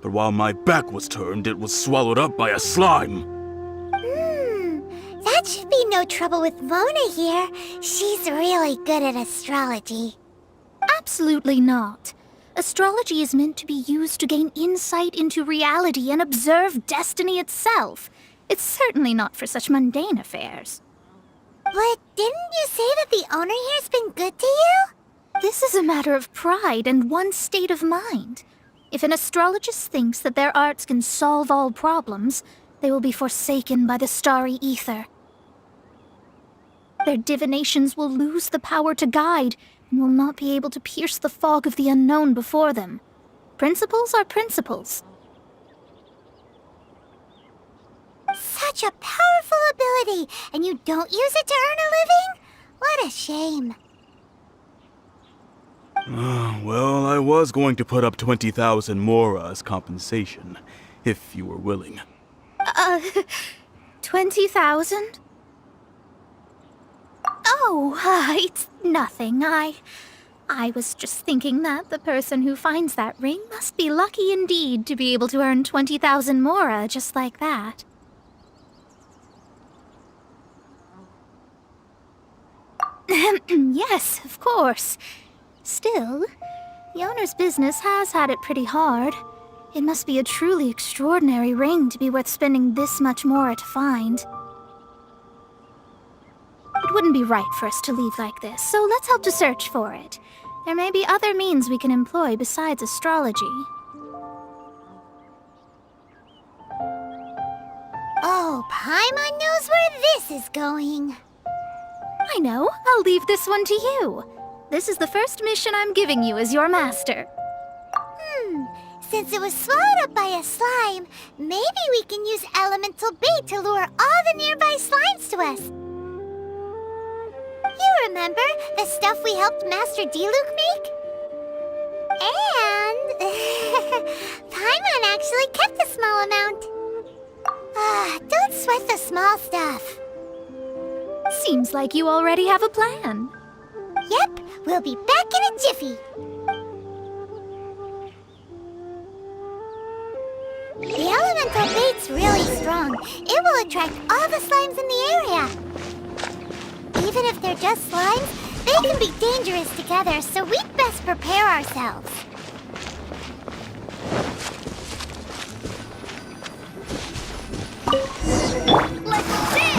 but while my back was turned, it was swallowed up by a slime. That no trouble with Mona here. She's really good at astrology. Absolutely not. Astrology is meant to be used to gain insight into reality and observe destiny itself. It's certainly not for such mundane affairs. But didn't you say that the owner here's been good to you? This is a matter of pride and one's state of mind. If an astrologist thinks that their arts can solve all problems, they will be forsaken by the starry ether. Their divinations will lose the power to guide and will not be able to pierce the fog of the unknown before them. Principles are principles. Such a powerful ability, and you don't use it to earn a living? What a shame. Well, I was going to put up 20,000 Mora as compensation, if you were willing. 20,000? Oh, it's nothing. I was just thinking that the person who finds that ring must be lucky indeed to be able to earn 20,000 Mora just like that. Yes, of course. Still, the owner's business has had it pretty hard. It must be a truly extraordinary ring to be worth spending this much Mora to find. It wouldn't be right for us to leave like this, so let's help to search for it. There may be other means we can employ besides astrology. Oh, Paimon knows where this is going. I know. I'll leave this one to you. This is the first mission I'm giving you as your master. Since it was swallowed up by a slime, maybe we can use elemental bait to lure all the nearby slimes to us. You remember the stuff we helped Master Diluc make? And Paimon actually kept a small amount. Don't sweat the small stuff. Seems like you already have a plan. Yep, we'll be back in a jiffy. The elemental bait's really strong. It will attract all the slimes in the area. Even if they're just slimes, they can be dangerous together, so we'd best prepare ourselves. Let's dance!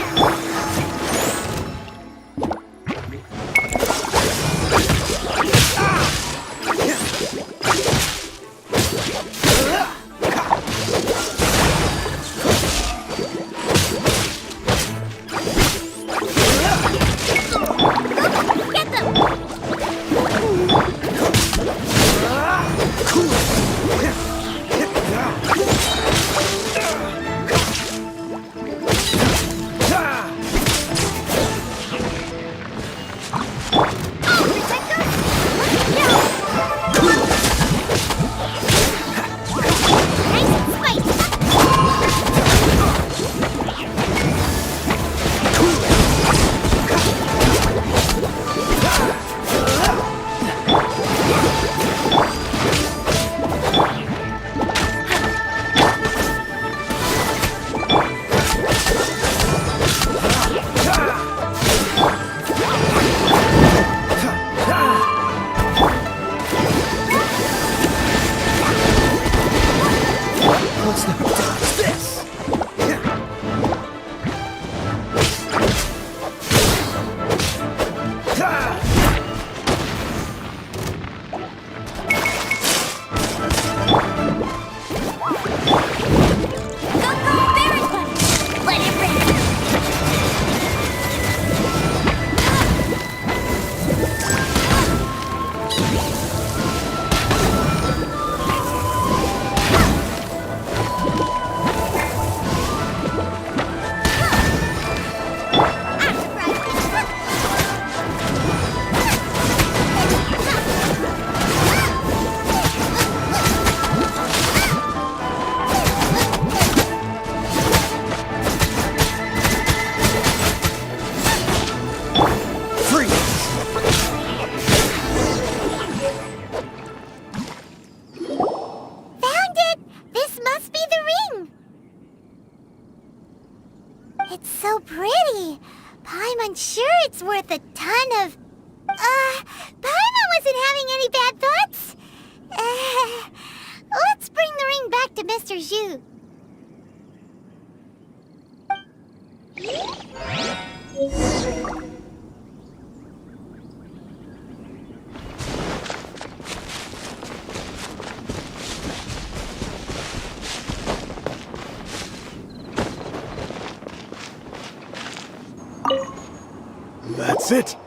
That's it!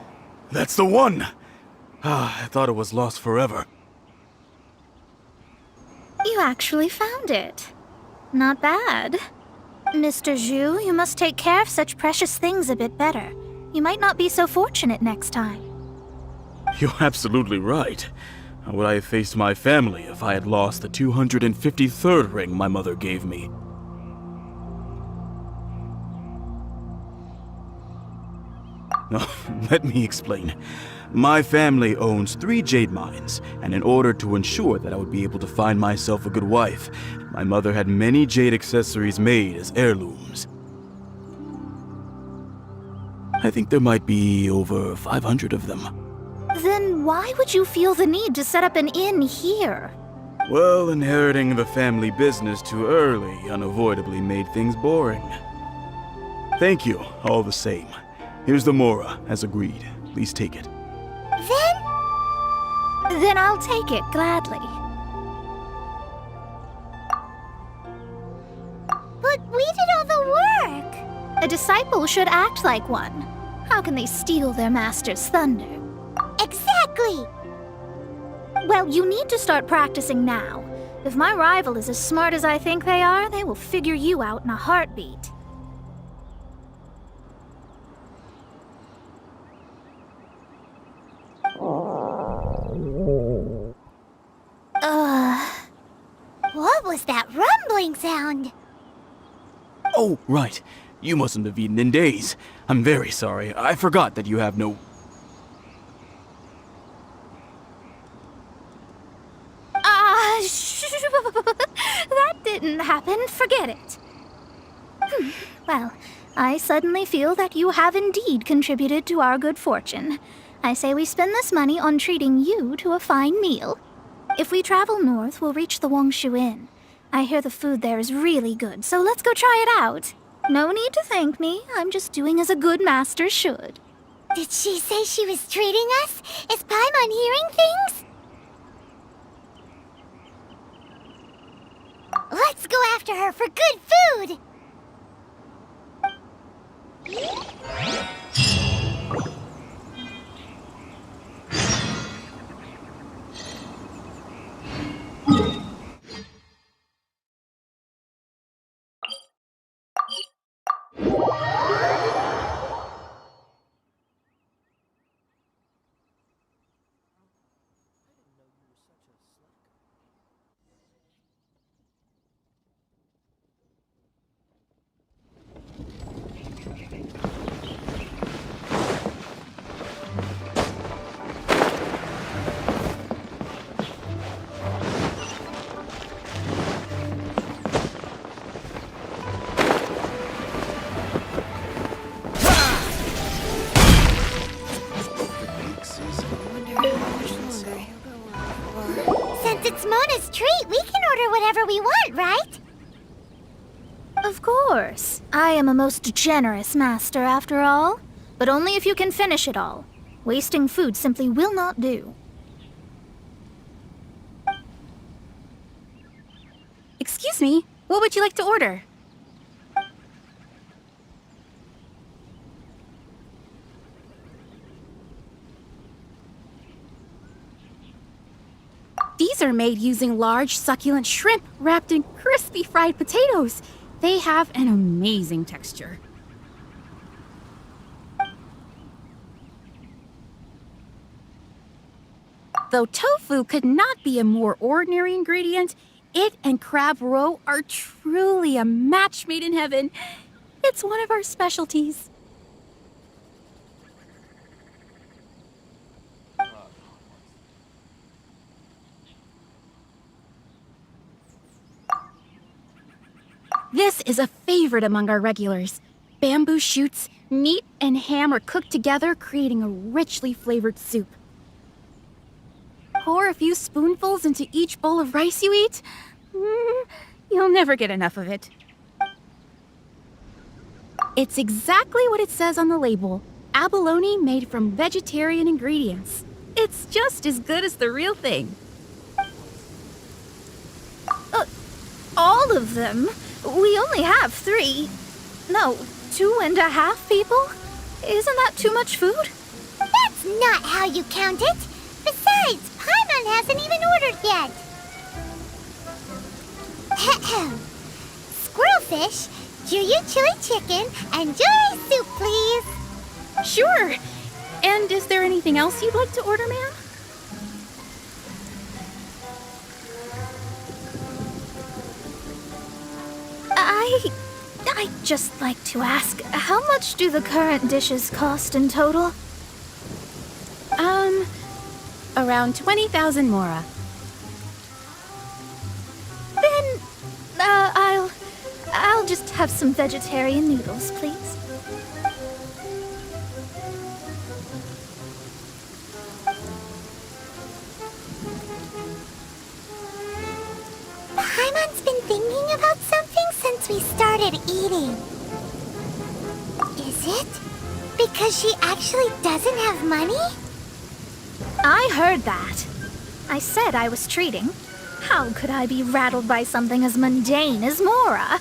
That's the one! I thought it was lost forever. You actually found it. Not bad. Mr. Zhu, you must take care of such precious things a bit better. You might not be so fortunate next time. You're absolutely right. How would I have faced my family if I had lost the 253rd ring my mother gave me? Let me explain. My family owns 3 jade mines, and in order to ensure that I would be able to find myself a good wife, my mother had many jade accessories made as heirlooms. I think there might be over 500 of them. Then why would you feel the need to set up an inn here? Well, inheriting the family business too early unavoidably made things boring. Thank you, all the same. Here's the Mora, as agreed. Please take it. Then I'll take it gladly. But we did all the work. A disciple should act like one. How can they steal their master's thunder? Exactly. Well, you need to start practicing now. If my rival is as smart as I think they are, they will figure you out in a heartbeat. What was that rumbling sound? Oh, right. You mustn't have eaten in days. I'm very sorry. I forgot that you have no... That didn't happen. Forget it. Well, I suddenly feel that you have indeed contributed to our good fortune. I say we spend this money on treating you to a fine meal. If we travel north, we'll reach the Wongshu Inn. I hear the food there is really good, so let's go try it out. No need to thank me. I'm just doing as a good master should. Did she say she was treating us? Is Paimon hearing things? Let's go after her for good food! Since it's Mona's treat, we can order whatever we want, right? Of course. I am a most generous master, after all. But only if you can finish it all. Wasting food simply will not do. Excuse me, what would you like to order? These are made using large, succulent shrimp wrapped in crispy fried potatoes. They have an amazing texture. Though tofu could not be a more ordinary ingredient, it and crab roe are truly a match made in heaven. It's one of our specialties. This is a favorite among our regulars. Bamboo shoots, meat, and ham are cooked together, creating a richly flavored soup. Pour a few spoonfuls into each bowl of rice you eat. You'll never get enough of it. It's exactly what it says on the label. Abalone made from vegetarian ingredients. It's just as good as the real thing. All of them? We only have 3. No, 2.5 people? Isn't that too much food? That's not how you count it. Besides, Paimon hasn't even ordered yet. Squirrelfish, Juyu chili chicken, and Jury soup, please. Sure. And is there anything else you'd like to order, ma'am? I'd just like to ask, how much do the current dishes cost in total? Around 20,000 mora. Then, I'll just have some vegetarian noodles, please. Paimon's been thinking about something since we started eating. Is it because she actually doesn't have money? I heard that. I said I was treating. How could I be rattled by something as mundane as Mora?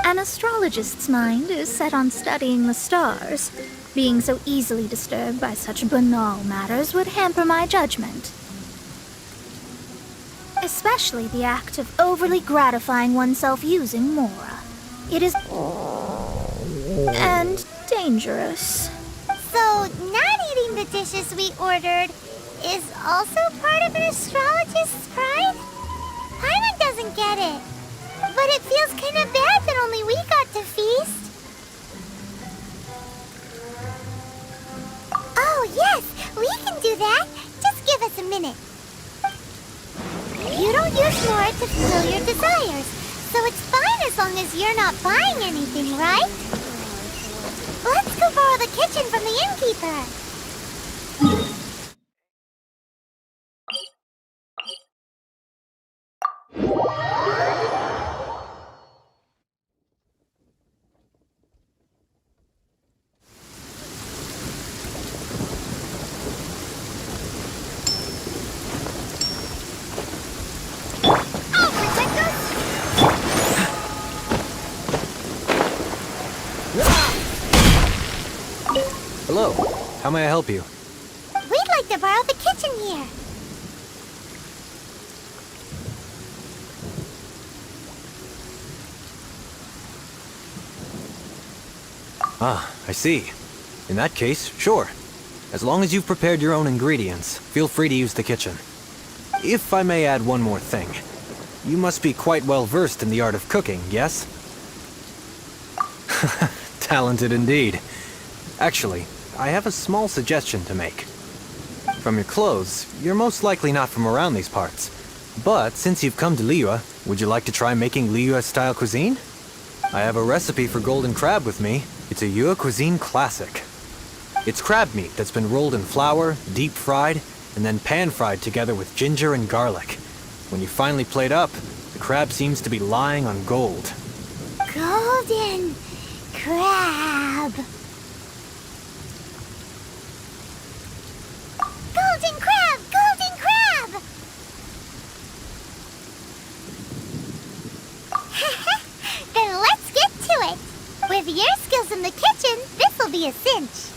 An astrologist's mind is set on studying the stars. Being so easily disturbed by such banal matters would hamper my judgment. Especially the act of overly gratifying oneself using Mora. It is... and dangerous. So, not eating the dishes we ordered is also part of an astrologist's pride? Paimon doesn't get it. But it feels kind of bad that only we got to feast. Oh, yes, we can do that. Just give us a minute. You don't use Mora to fulfill your desires, so it's fine as long as you're not buying anything, right? Let's go borrow the kitchen from the innkeeper. Hello. How may I help you? We'd like to borrow the kitchen here. Ah, I see. In that case, sure. As long as you've prepared your own ingredients, feel free to use the kitchen. If I may add one more thing. You must be quite well versed in the art of cooking, yes? Talented indeed. Actually, I have a small suggestion to make. From your clothes, you're most likely not from around these parts. But since you've come to Liyue, would you like to try making Liyue-style cuisine? I have a recipe for golden crab with me. It's a Yue cuisine classic. It's crab meat that's been rolled in flour, deep fried, and then pan-fried together with ginger and garlic. When you finally plate up, the crab seems to be lying on gold. Golden crab. Golden crab! Golden crab! Then let's get to it. With your skills in the kitchen, this'll be a cinch.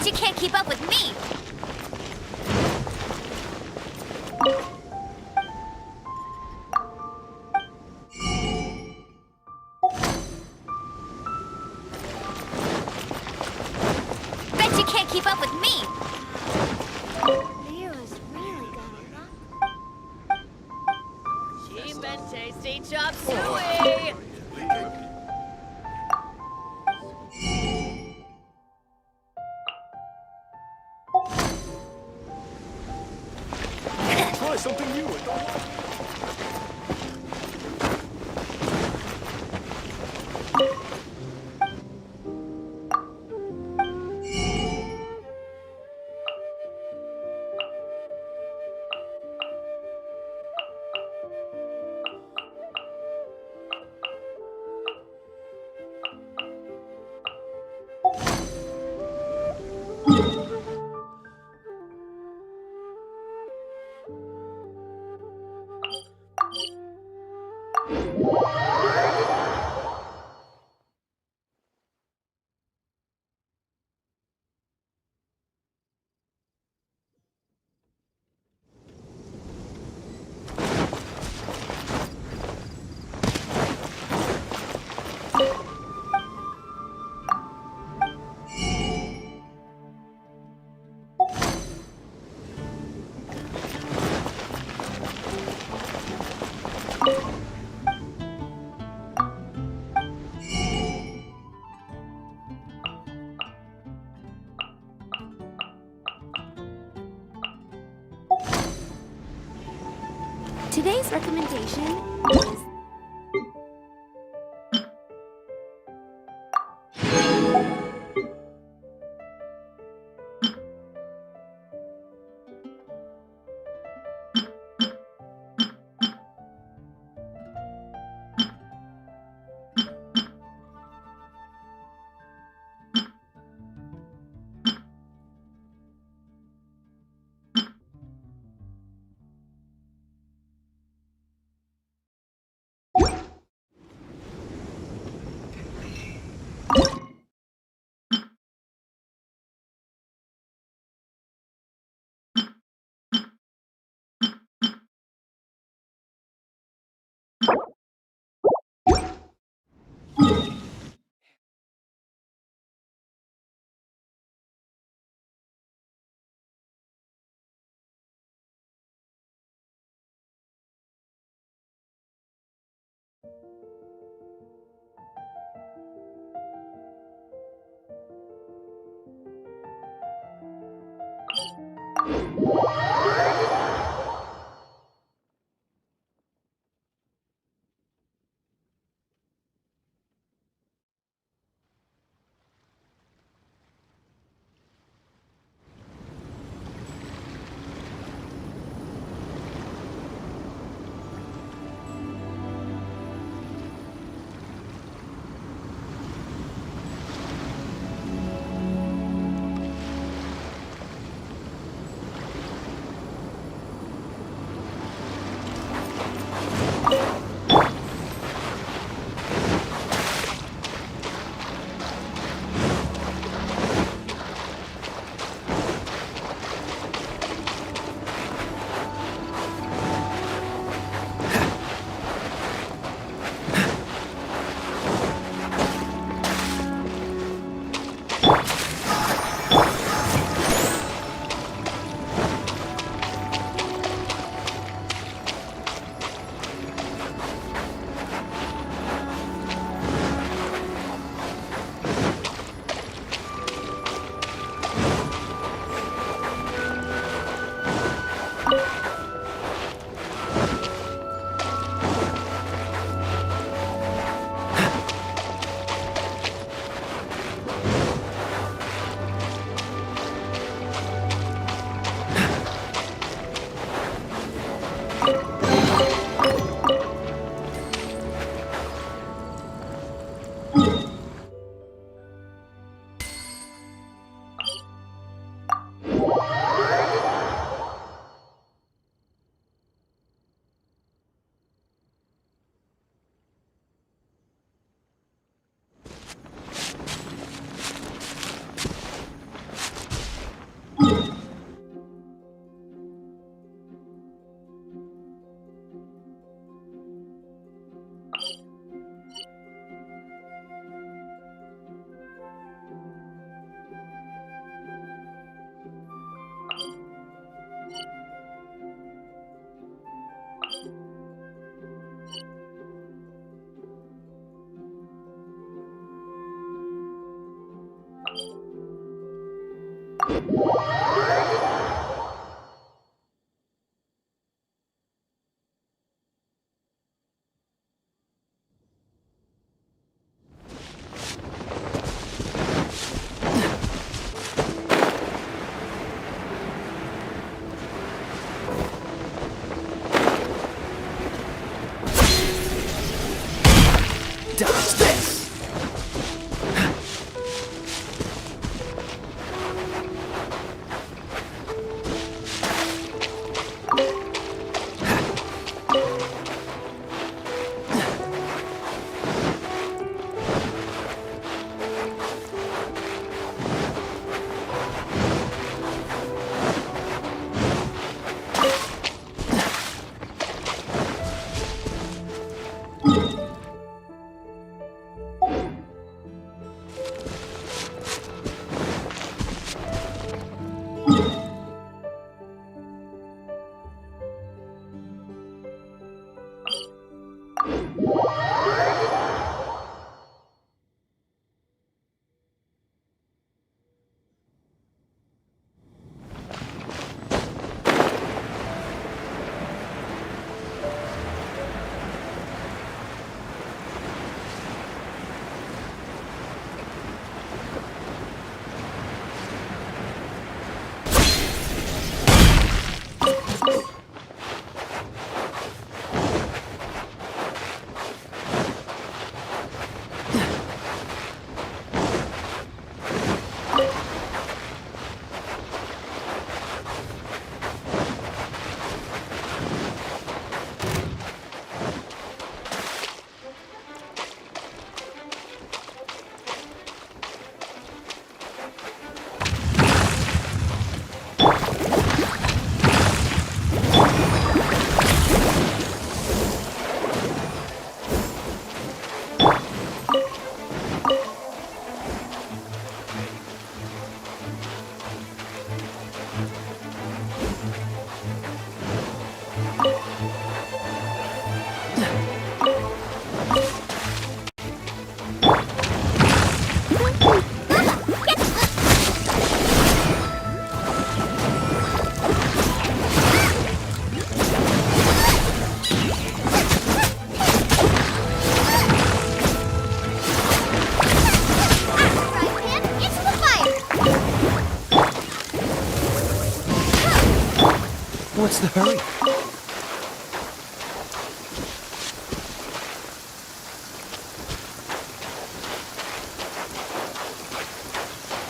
Bet you can't keep up with me! Bet you can't keep up with me! Mira's really got a lot. Cheap and tasty chop suey! Try something new and don't Today's recommendation is Dodge this! What's the hurry?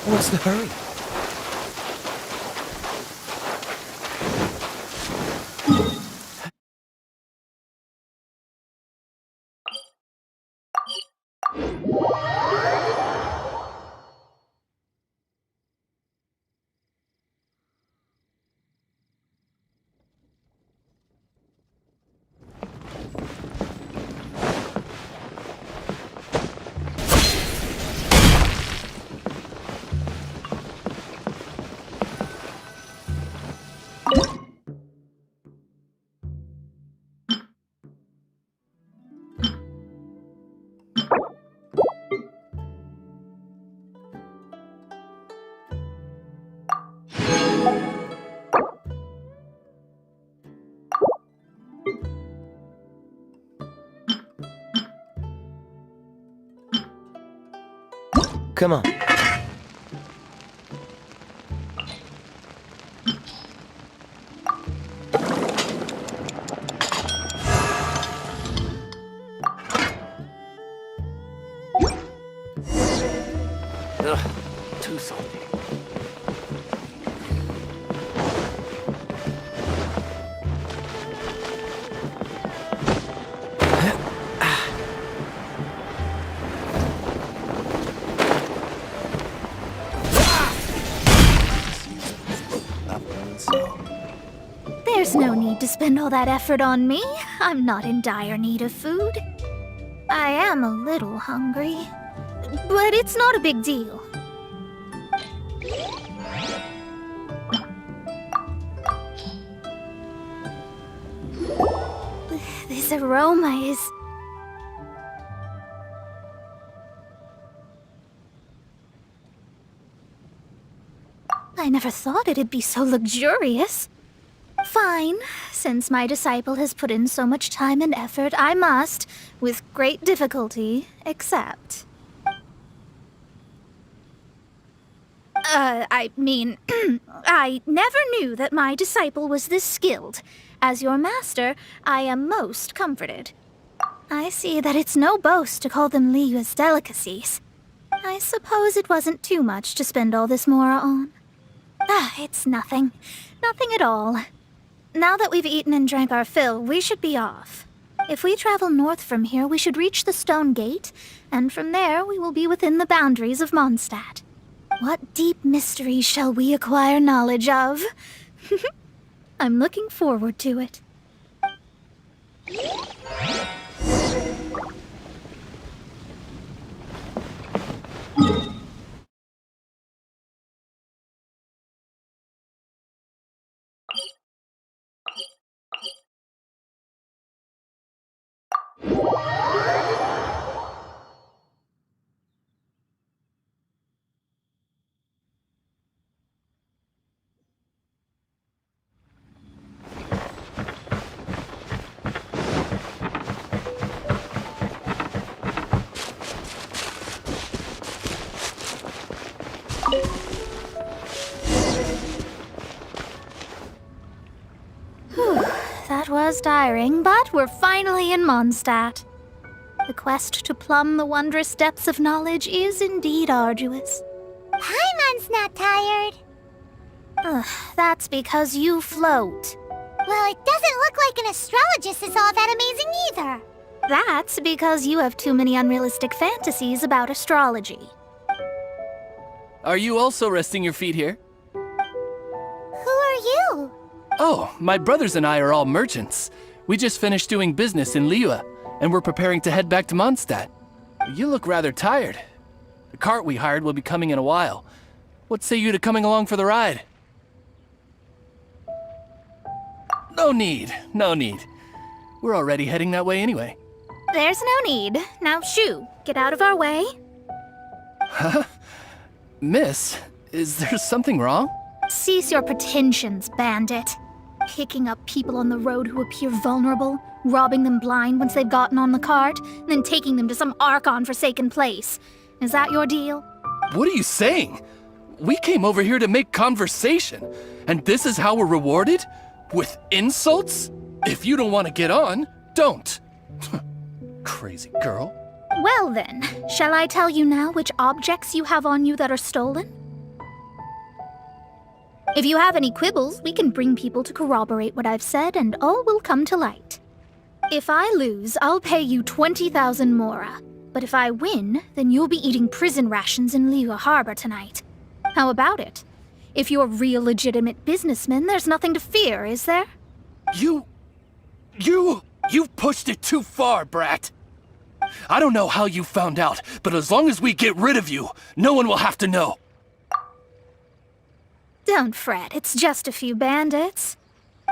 What's the hurry? Come on. Ugh, too salty. There's no need to spend all that effort on me. I'm not in dire need of food. I am a little hungry, but it's not a big deal. This aroma is... I never thought it'd be so luxurious. Fine. Since my disciple has put in so much time and effort, I must, with great difficulty, accept. I never knew that my disciple was this skilled. As your master, I am most comforted. I see that it's no boast to call them Liyue's delicacies. I suppose it wasn't too much to spend all this mora on. It's nothing. Nothing at all. Now that we've eaten and drank our fill, we should be off. If we travel north from here, we should reach the Stone Gate, and from there we will be within the boundaries of Mondstadt. What deep mysteries shall we acquire knowledge of? I'm looking forward to it. That was tiring, but we're finally in Mondstadt. The quest to plumb the wondrous depths of knowledge is indeed arduous. Paimon's not tired. That's because you float. Well, it doesn't look like an astrologist is all that amazing either. That's because you have too many unrealistic fantasies about astrology. Are you also resting your feet here? Who are you? Oh, my brothers and I are all merchants. We just finished doing business in Liyue, and we're preparing to head back to Mondstadt. You look rather tired. The cart we hired will be coming in a while. What say you to coming along for the ride? No need, no need. We're already heading that way anyway. There's no need. Now, shoo, get out of our way. Huh? Miss, is there something wrong? Cease your pretensions, bandit. Picking up people on the road who appear vulnerable, robbing them blind once they've gotten on the cart, and then taking them to some Archon-forsaken place. Is that your deal? What are you saying? We came over here to make conversation, and this is how we're rewarded? With insults? If you don't want to get on, don't. Crazy girl. Well then, shall I tell you now which objects you have on you that are stolen? If you have any quibbles, we can bring people to corroborate what I've said, and all will come to light. If I lose, I'll pay you 20,000 mora. But if I win, then you'll be eating prison rations in Liyue Harbor tonight. How about it? If you're real legitimate businessmen, there's nothing to fear, is there? You've pushed it too far, brat. I don't know how you found out, but as long as we get rid of you, no one will have to know. Don't fret, it's just a few bandits.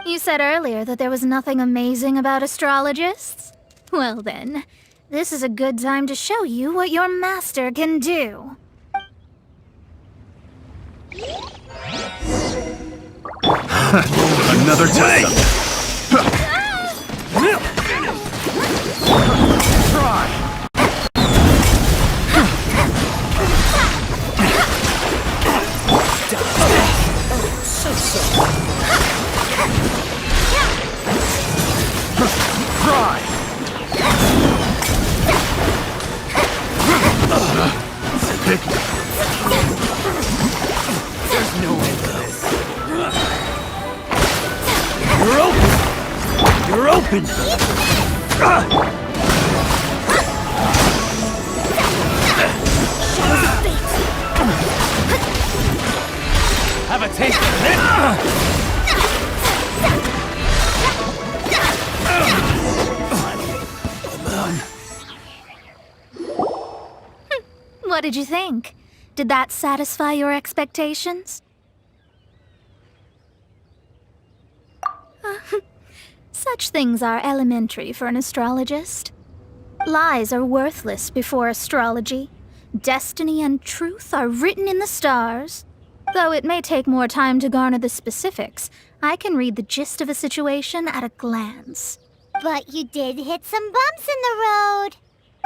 You said earlier that there was nothing amazing about astrologists? Well then, this is a good time to show you what your master can do. Another test. Try. Try. There's no end to this. You're open! You're open! Have a taste of this! What did you think? Did that satisfy your expectations? Such things are elementary for an astrologist. Lies are worthless before astrology. Destiny and truth are written in the stars. Though it may take more time to garner the specifics, I can read the gist of a situation at a glance. But you did hit some bumps in the road.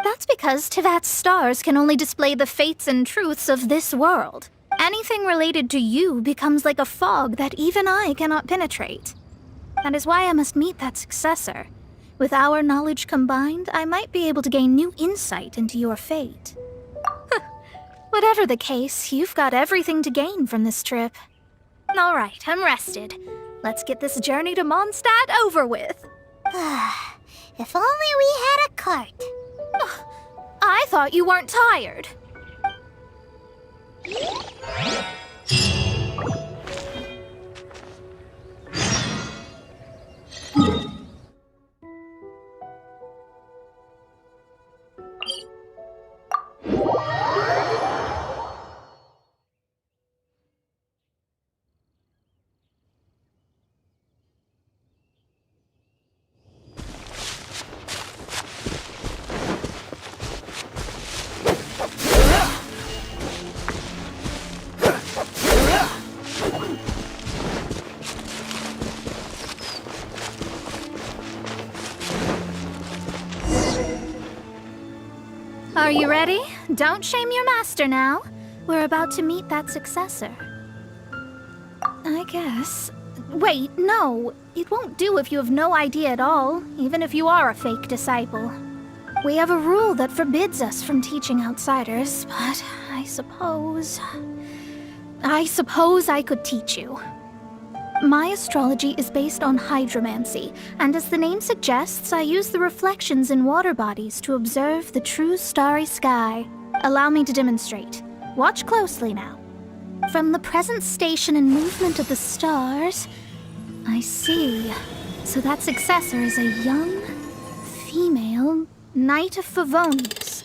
That's because Tevat's stars can only display the fates and truths of this world. Anything related to you becomes like a fog that even I cannot penetrate. That is why I must meet that successor. With our knowledge combined, I might be able to gain new insight into your fate. Whatever the case, you've got everything to gain from this trip. All right, I'm rested. Let's get this journey to Mondstadt over with. If only we had a cart. I thought you weren't tired. Are you ready? Don't shame your master now. We're about to meet that successor. I guess. Wait, no. It won't do if you have no idea at all, even if you are a fake disciple. We have a rule that forbids us from teaching outsiders, but I suppose I could teach you. My astrology is based on hydromancy, and as the name suggests, I use the reflections in water bodies to observe the true starry sky. Allow me to demonstrate. Watch closely now. From the present station and movement of the stars, I see. So that successor is a young, female Knight of Favonius.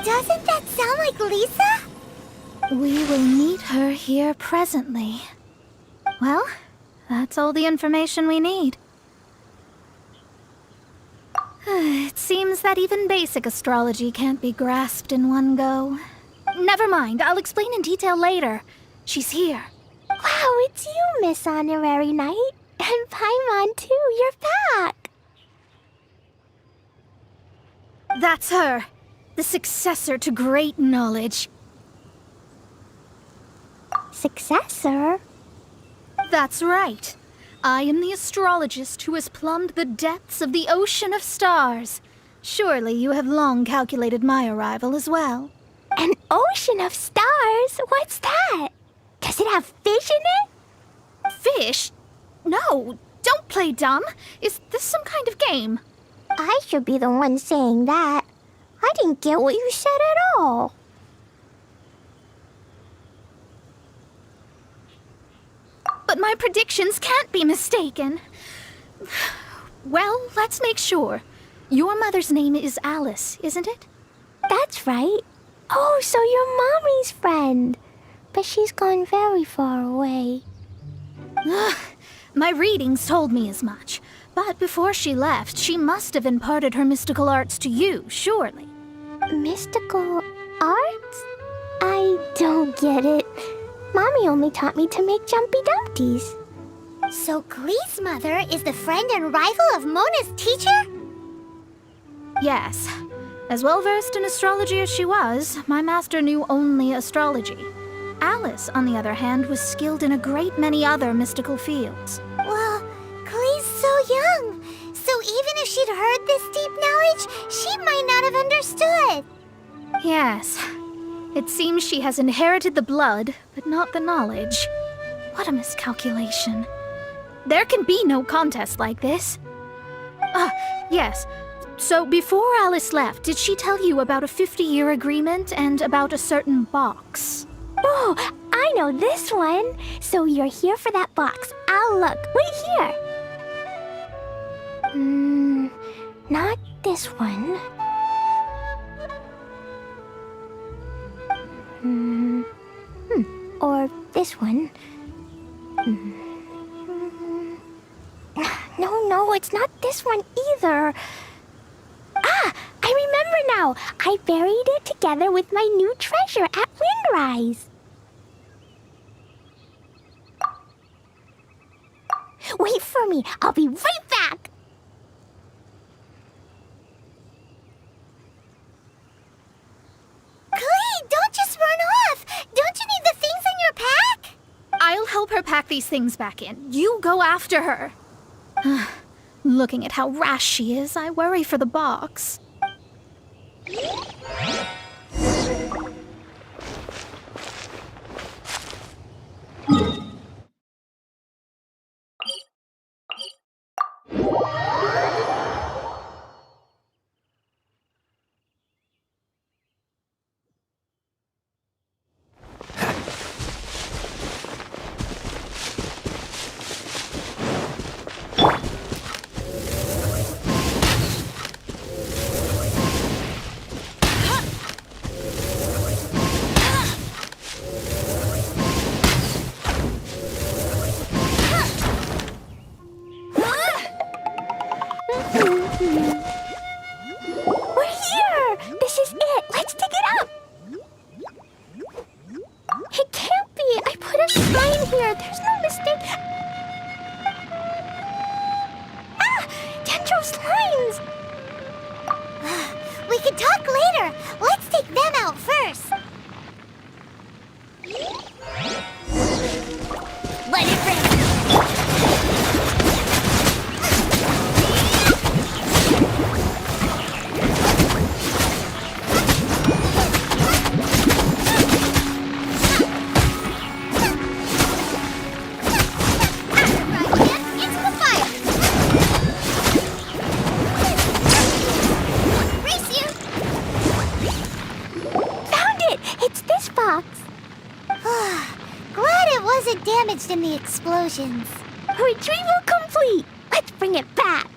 Doesn't that sound like Lisa? We will meet her here presently. Well, that's all the information we need. It seems that even basic astrology can't be grasped in one go. Never mind, I'll explain in detail later. She's here. Wow, it's you, Miss Honorary Knight. And Paimon, too, you're back. That's her, the successor to great knowledge. Successor? That's right. I am the astrologist who has plumbed the depths of the ocean of stars. Surely you have long calculated my arrival as well. An ocean of stars? What's that? Does it have fish in it? Fish? No, don't play dumb. Is this some kind of game? I should be the one saying that. I didn't get what you said at all. But my predictions can't be mistaken. Well, let's make sure. Your mother's name is Alice, isn't it? That's right. Oh, so you're Mommy's friend. But she's gone very far away. My readings told me as much. But before she left, she must have imparted her mystical arts to you, surely. Mystical arts? I don't get it. Mommy only taught me to make jumpy dumpties. So Glee's mother is the friend and rival of Mona's teacher? Yes. As well-versed in astrology as she was, my master knew only astrology. Alice, on the other hand, was skilled in a great many other mystical fields. Well, Glee's so young. So even if she'd heard this deep knowledge, she might not have understood. Yes. It seems she has inherited the blood, but not the knowledge. What a miscalculation. There can be no contest like this. Yes. So before Alice left, did she tell you about a 50-year agreement and about a certain box? Oh, I know this one. So you're here for that box. I'll look. Wait here. Not this one. Or this one. No, it's not this one either. I remember now. I buried it together with my new treasure at Windrise. Wait for me. I'll be right back. Klee, don't just run off. Don't you need the things in your pack? I'll help her pack these things back in. You go after her. Looking at how rash she is, I worry for the box. We can talk later. Let's take them out first. Let it rip! Damaged in the explosions. Retrieval complete! Let's bring it back!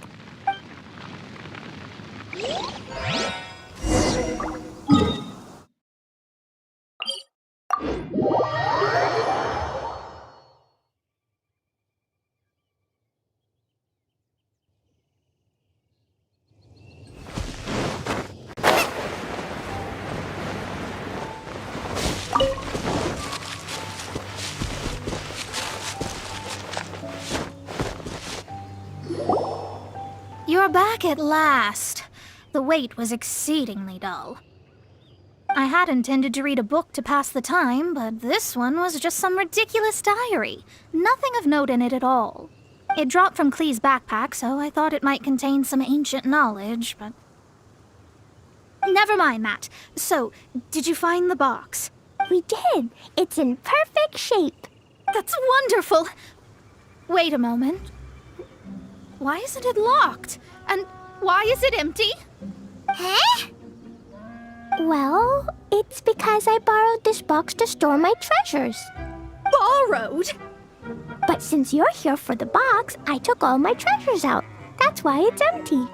You're back at last. The wait was exceedingly dull. I had intended to read a book to pass the time, but this one was just some ridiculous diary. Nothing of note in it at all. It dropped from Klee's backpack, so I thought it might contain some ancient knowledge, but... Never mind that. So, did you find the box? We did. It's in perfect shape. That's wonderful! Wait a moment. Why isn't it locked? And why is it empty? Huh? Well, it's because I borrowed this box to store my treasures. Borrowed? But since you're here for the box, I took all my treasures out. That's why it's empty.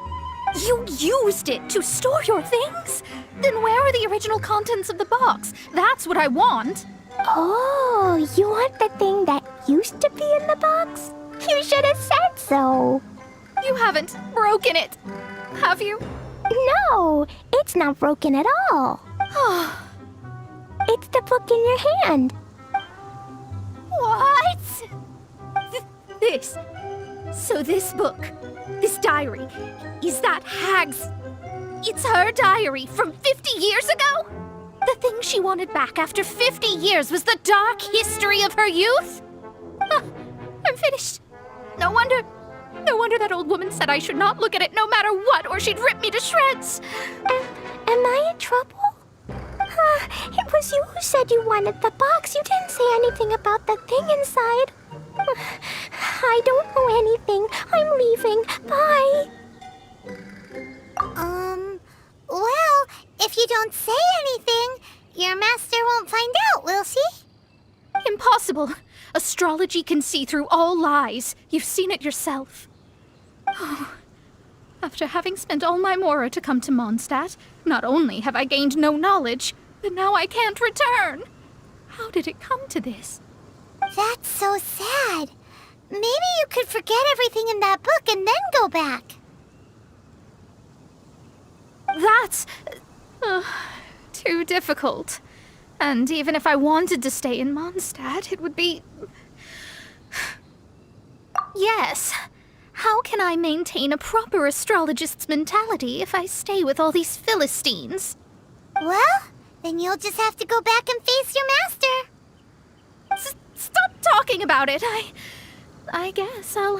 You used it to store your things? Then where are the original contents of the box? That's what I want. Oh, you want the thing that used to be in the box? You should have said so. You haven't broken it, have you? No, it's not broken at all. It's the book in your hand. What? So this book, this diary, is that Hag's... It's her diary from 50 years ago? The thing she wanted back after 50 years was the dark history of her youth? I'm finished. No wonder that old woman said I should not look at it no matter what, or she'd rip me to shreds. Am I in trouble? It was you who said you wanted the box. You didn't say anything about the thing inside. I don't know anything. I'm leaving. Bye. Well, if you don't say anything, your master won't find out, will she? Impossible. Astrology can see through all lies. You've seen it yourself. After having spent all my mora to come to Mondstadt, not only have I gained no knowledge, but now I can't return. How did it come to this? That's so sad. Maybe you could forget everything in that book and then go back. Too difficult. And even if I wanted to stay in Mondstadt, it would be... Yes. How can I maintain a proper astrologist's mentality if I stay with all these Philistines? Well, then you'll just have to go back and face your master. Stop talking about it. I guess I'll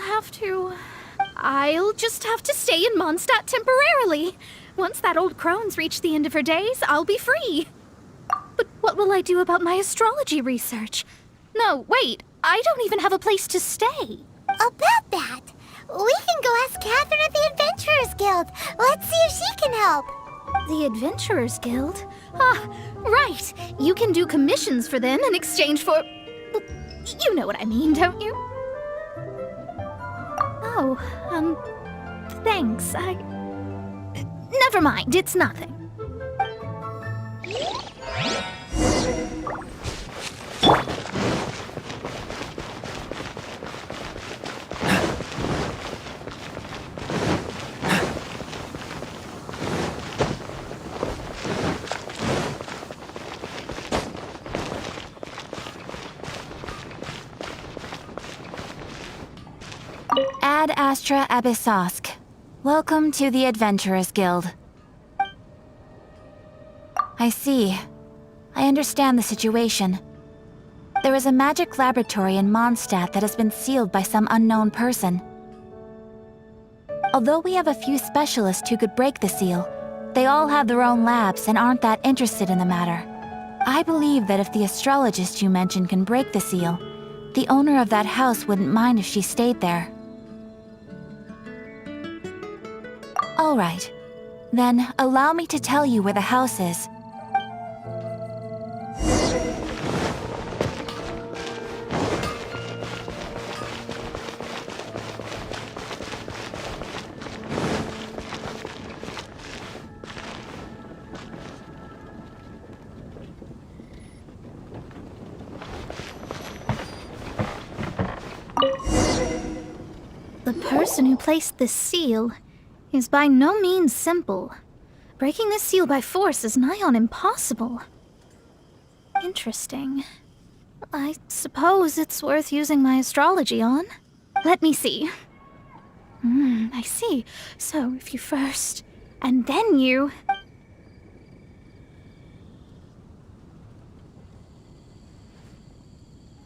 just have to stay in Mondstadt temporarily. Once that old crone's reached the end of her days, I'll be free. But what will I do about my astrology research? No, wait, I don't even have a place to stay. About that, we can go ask Catherine at the Adventurers Guild. Let's see if she can help. The Adventurers Guild? Ah, right. You can do commissions for them in exchange for... You know what I mean, don't you? Oh, thanks. Never mind, it's nothing. Ad Astra Abyssosk. Welcome to the Adventurers Guild. I see. I understand the situation. There is a magic laboratory in Mondstadt that has been sealed by some unknown person. Although we have a few specialists who could break the seal, they all have their own labs and aren't that interested in the matter. I believe that if the astrologist you mentioned can break the seal, the owner of that house wouldn't mind if she stayed there. All right. Then, allow me to tell you where the house is. The person who placed this seal is by no means simple. Breaking this seal by force is nigh on impossible. Interesting. I suppose it's worth using my astrology on. Let me see. I see. So if you first, and then you...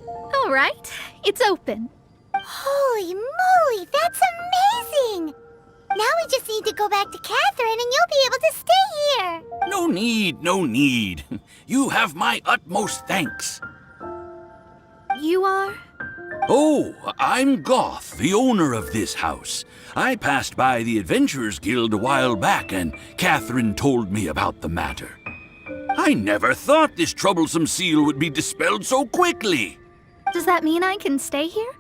All right, it's open. Holy moly, that's amazing! Now we just need to go back to Catherine and you'll be able to stay here. No need, no need. You have my utmost thanks. You are? Oh, I'm Goth, the owner of this house. I passed by the Adventurers Guild a while back and Catherine told me about the matter. I never thought this troublesome seal would be dispelled so quickly. Does that mean I can stay here?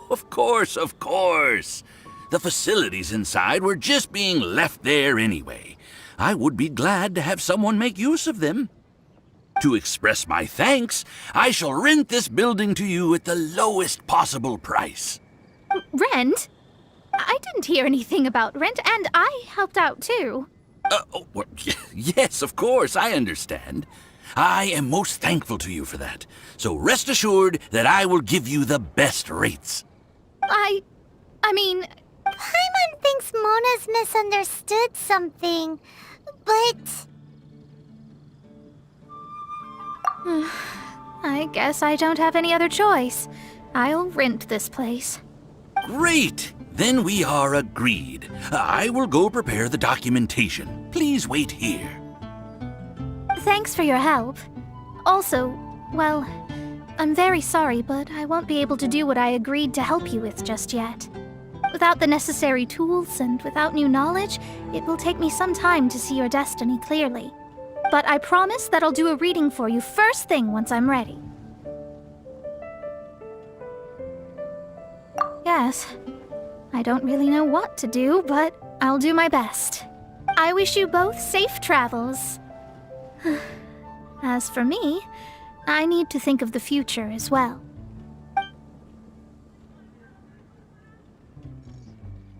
Of course, of course. The facilities inside were just being left there anyway. I would be glad to have someone make use of them. To express my thanks, I shall rent this building to you at the lowest possible price. Rent? I didn't hear anything about rent, and I helped out too. Well, yes, of course, I understand. I am most thankful to you for that. So rest assured that I will give you the best rates. I mean... Paimon thinks Mona's misunderstood something, but... I guess I don't have any other choice. I'll rent this place. Great! Then we are agreed. I will go prepare the documentation. Please wait here. Thanks for your help. Also, well, I'm very sorry, but I won't be able to do what I agreed to help you with just yet. Without the necessary tools and without new knowledge, it will take me some time to see your destiny clearly. But I promise that I'll do a reading for you first thing once I'm ready. Yes, I don't really know what to do, but I'll do my best. I wish you both safe travels. As for me, I need to think of the future as well.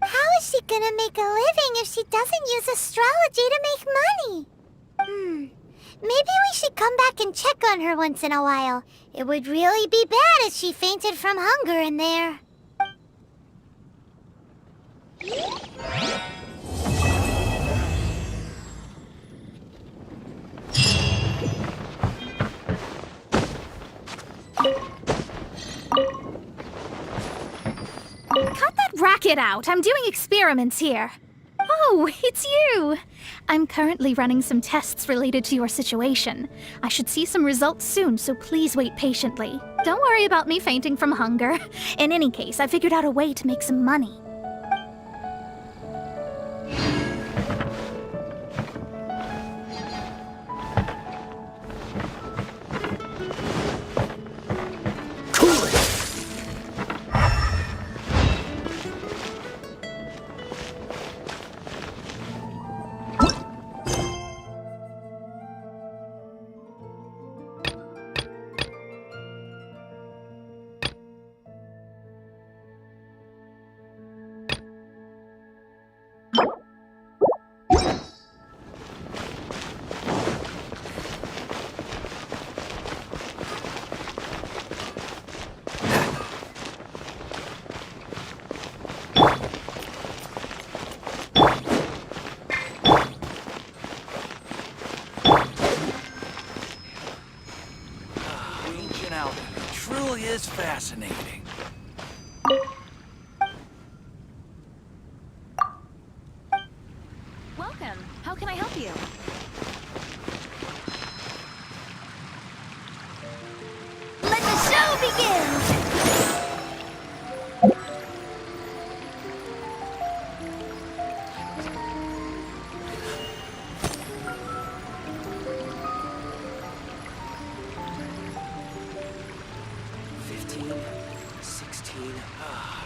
How is she she gonna make a living if she doesn't use astrology to make money? Maybe we should come back and check on her once in a while. It would really be bad if she fainted from hunger in there. Cut that racket out! I'm doing experiments here. Oh, it's you! I'm currently running some tests related to your situation. I should see some results soon, so please wait patiently. Don't worry about me fainting from hunger. In any case, I figured out a way to make some money. Truly is fascinating. Welcome. How can I help you? Let the show begin!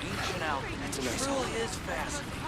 Ancient alchemy truly is fascinating.